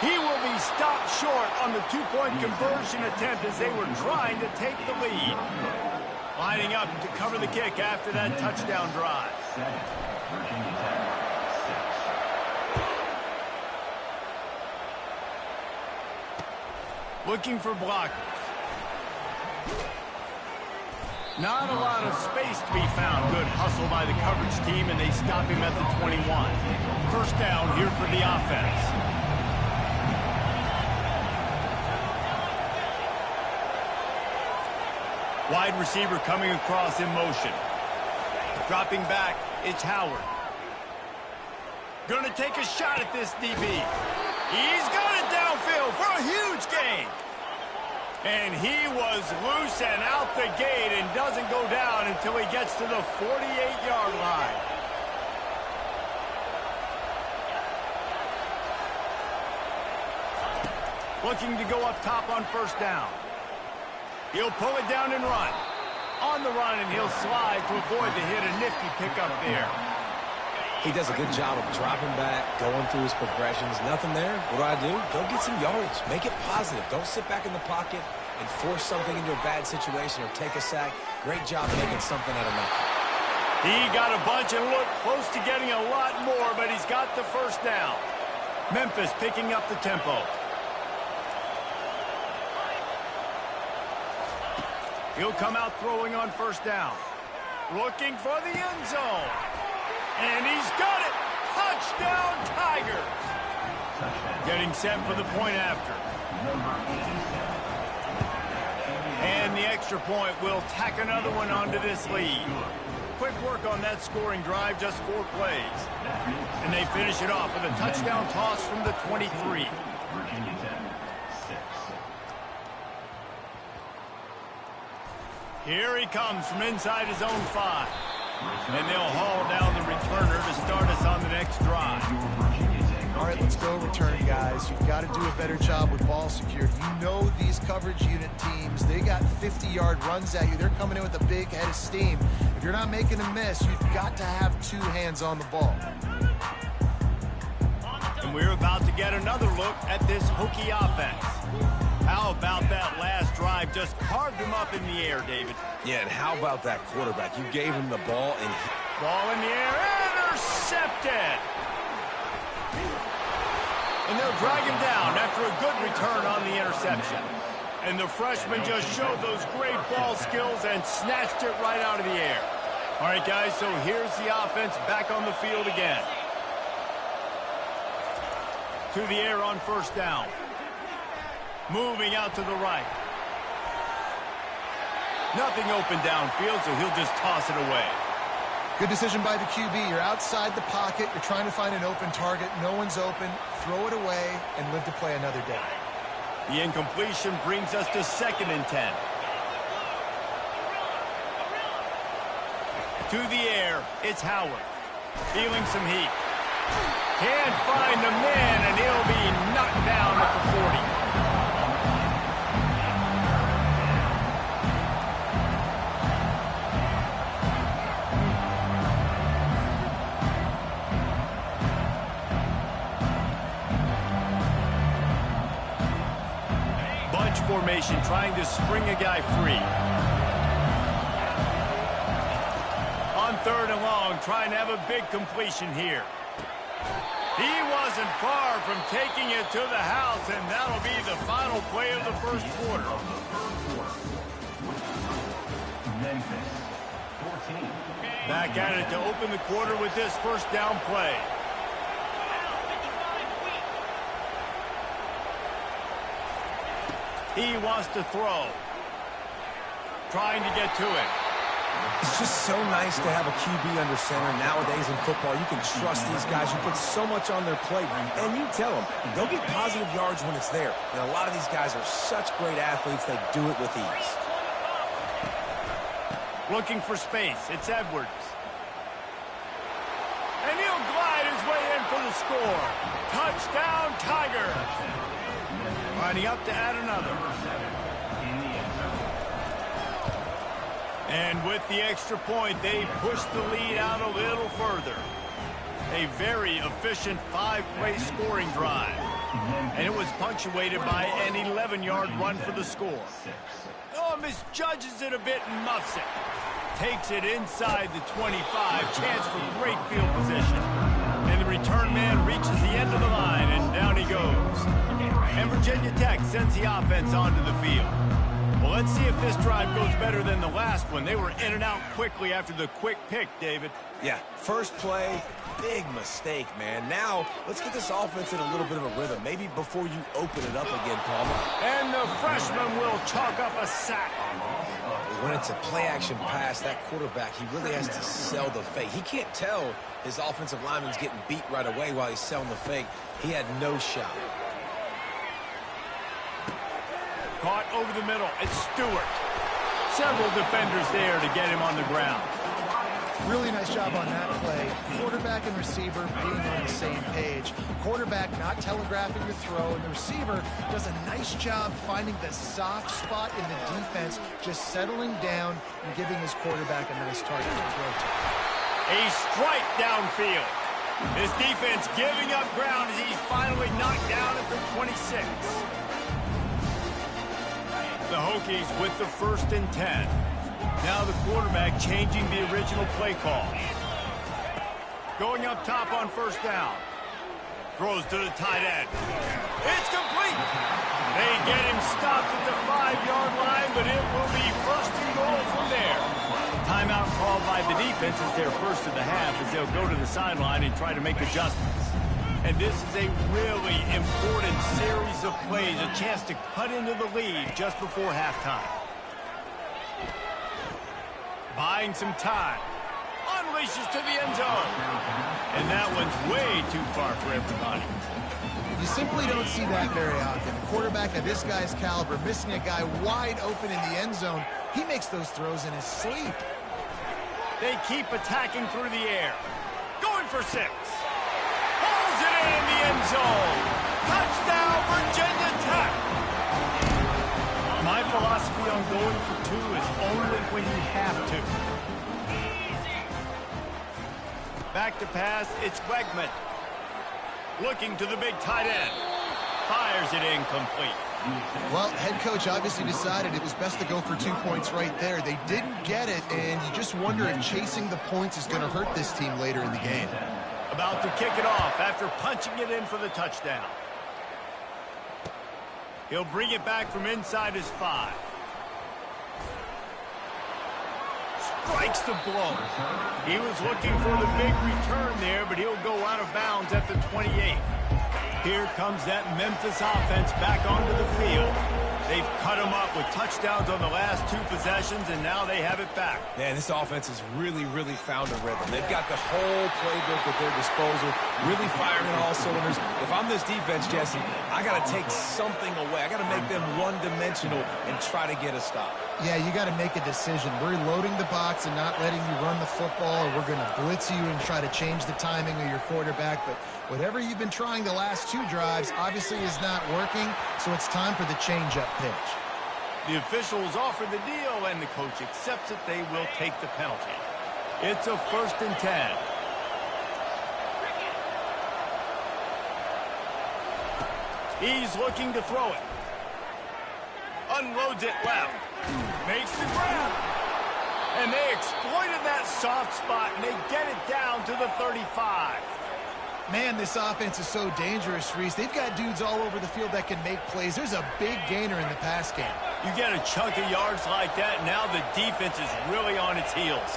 He will be stopped short on the 2-point conversion attempt as they were trying to take the lead. Lining up to cover the kick after that touchdown drive. 7, Virginia Tech, 6. Looking for blockers. Not a lot of space to be found. Good hustle by the coverage team, and they stop him at the 21. First down here for the offense. Wide receiver coming across in motion. Dropping back, it's Howard. Gonna take a shot at this DB. He's got it downfield for a huge gain. And he was loose and out the gate and doesn't go down until he gets to the 48-yard line. Looking to go up top on first down. He'll pull it down and run. On the run, and he'll slide to avoid the hit. A nifty pickup there. He does a good job of dropping back, going through his progressions. Nothing there. What do? Go get some yardage. Make it positive. Don't sit back in the pocket and force something into a bad situation or take a sack. Great job making something out of nothing. He got a bunch and looked close to getting a lot more, but he's got the first down. Memphis picking up the tempo. He'll come out throwing on first down. Looking for the end zone. And he's got it. Touchdown, Tigers. Getting set for the point after. And the extra point will tack another one onto this lead. Quick work on that scoring drive, just 4 plays. And they finish it off with a touchdown toss from the 23. Virginia Tech, 6. Here he comes from inside his own 5. And they'll haul down the returner to start us on the next drive. All right, let's go return, guys. You've got to do a better job with ball security. You know these coverage unit teams, they got 50-yard runs at you. They're coming in with a big head of steam. If you're not making a miss, you've got to have 2 hands on the ball. And we're about to get another look at this Hokie offense. How about that last drive? Just carved him up in the air, David. Yeah, and how about that quarterback? You gave him the ball, and Ball in the air, intercepted. And they'll drag him down after a good return on the interception. And the freshman just showed those great ball skills and snatched it right out of the air. All right, guys, so here's the offense back on the field again. To the air on first down. Moving out to the right. Nothing open downfield, so he'll just toss it away. Good decision by the QB. You're outside the pocket. You're trying to find an open target. No one's open. Throw it away and live to play another day. The incompletion brings us to 2nd and 10. To the air, it's Howard. Feeling some heat. Can't find the man, and he'll be knocked down at the 40. Bunch formation, trying to spring a guy free. On 3rd and long, trying to have a big completion here. He wasn't far from taking it to the house, and that'll be the final play of the first quarter. Memphis, 14. Back at it to open the quarter with this first down play. He wants to throw. Trying to get to it. it's just so nice to have a QB under center. Nowadays in football, you can trust these guys who put so much on their plate. And you tell them, they'll get positive yards when it's there. And a lot of these guys are such great athletes, they do it with ease. Looking for space. It's Edwards. And he'll glide his way in for the score. Touchdown, Tigers. Lining up to add another. And with the extra point, they push the lead out a little further. A very efficient 5-play scoring drive. And it was punctuated by an 11-yard run for the score. Oh, misjudges it a bit and muffs it. Takes it inside the 25. Chance for great field position. And the return man reaches the end of the line, and down he goes. And Virginia Tech sends the offense onto the field. Well, let's see if this drive goes better than the last one. They were in and out quickly after the quick pick, David. Yeah, first play, big mistake, man. Now, let's get this offense in a little bit of a rhythm. Maybe before you open it up again, Palmer. And the freshman will chalk up a sack. When it's a play-action pass, that quarterback, he really has to sell the fake. He can't tell his offensive lineman's getting beat right away while he's selling the fake. He had no shot. Caught over the middle. It's Stewart. Several defenders there to get him on the ground. Really nice job on that play. Quarterback and receiver being on the same page. Quarterback not telegraphing the throw, and the receiver does a nice job finding the soft spot in the defense, just settling down and giving his quarterback a nice target to throw to. A strike downfield. This defense giving up ground as he's finally knocked down at the 26. The Hokies with the 1st and 10. Now the quarterback changing the original play call. Going up top on 1st down. Throws to the tight end. It's complete. They get him stopped at the 5-yard line, but it will be 1st and goal from there. Timeout called by the defense is their first of the half as they'll go to the sideline and try to make adjustments. And this is a really important series of plays, a chance to cut into the lead just before halftime. Buying some time. Unleashes to the end zone. And that one's way too far for everybody. You simply don't see that very often. A quarterback of this guy's caliber missing a guy wide open in the end zone. He makes those throws in his sleep. They keep attacking through the air. Going for 6. Pulls it in the end zone. Touchdown, Virginia Tech. My philosophy on going for 2 is only when you have to. Back to pass, it's Wegman. Looking to the big tight end. Fires it incomplete. Well, head coach obviously decided it was best to go for 2 points right there. They didn't get it, and you just wonder if chasing the points is going to hurt this team later in the game. About to kick it off after punching it in for the touchdown. He'll bring it back from inside his 5. Strikes the blow. He was looking for the big return there, but he'll go out of bounds at the 28. Here comes that Memphis offense back onto the field. They've cut them up with touchdowns on the last 2 possessions, and now they have it back. Man, this offense has really found a rhythm. They've got the whole playbook at their disposal, really firing on all cylinders. If I'm this defense, Jesse, I got to take something away. I got to make them one-dimensional and try to get a stop. Yeah, you got to make a decision. We're loading the box and not letting you run the football, or we're going to blitz you and try to change the timing of your quarterback. But whatever you've been trying the last 2 drives obviously is not working, so it's time for the change-up pitch. The officials offer the deal, and the coach accepts it. They will take the penalty. It's a 1st and 10. He's looking to throw it. Unloads it left. Makes the grab. And they exploited that soft spot, and they get it down to the 35. Man, this offense is so dangerous, Reese. They've got dudes all over the field that can make plays. There's a big gainer in the pass game. You get a chunk of yards like that, now the defense is really on its heels.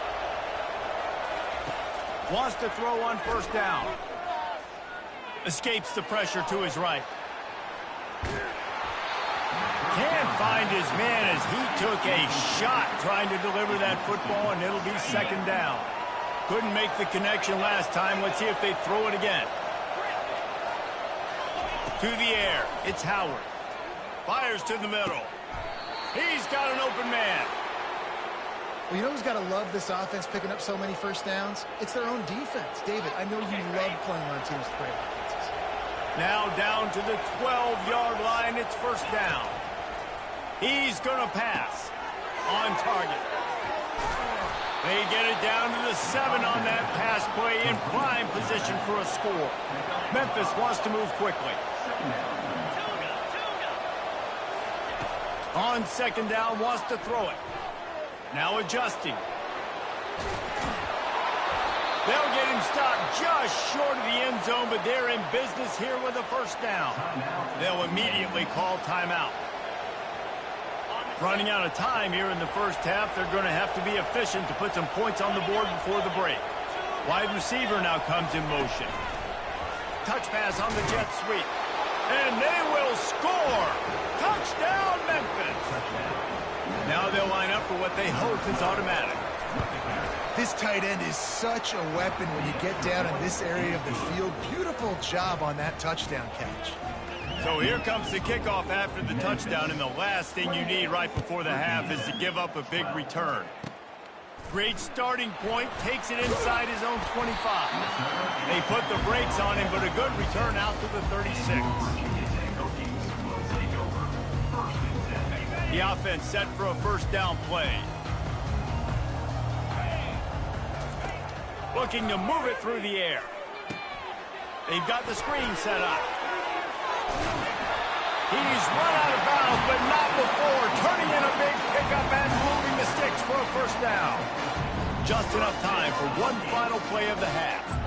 Wants to throw on 1st down. Escapes the pressure to his right. Can't find his man as he took a shot trying to deliver that football, and it'll be 2nd down. Couldn't make the connection last time. Let's see if they throw it again. To the air. It's Howard. Fires to the middle. He's got an open man. Well, you know who's got to love this offense picking up so many 1st downs? It's their own defense. David, I know you love playing on teams with great offenses. Now down to the 12-yard line. It's 1st down. He's going to pass. On target. They get it down to the 7 on that pass play, in prime position for a score. Memphis wants to move quickly. On second down, wants to throw it. Now adjusting. They'll get him stopped just short of the end zone, but they're in business here with a first down. They'll immediately call timeout. Running out of time here in the first half, they're going to have to be efficient to put some points on the board before the break. Wide receiver now comes in motion. Touch pass on the jet sweep. And they will score! Touchdown, Memphis! Now they'll line up for what they hope is automatic. This tight end is such a weapon when you get down in this area of the field. Beautiful job on that touchdown catch. So here comes the kickoff after the touchdown, and the last thing you need right before the half is to give up a big return. Great starting point, takes it inside his own 25. They put the brakes on him, but a good return out to the 36. The offense set for a first down play. Looking to move it through the air. They've got the screen set up. He's run out of bounds, but not before. Turning in a big pickup and moving the sticks for a first down. Just enough time for one final play of the half.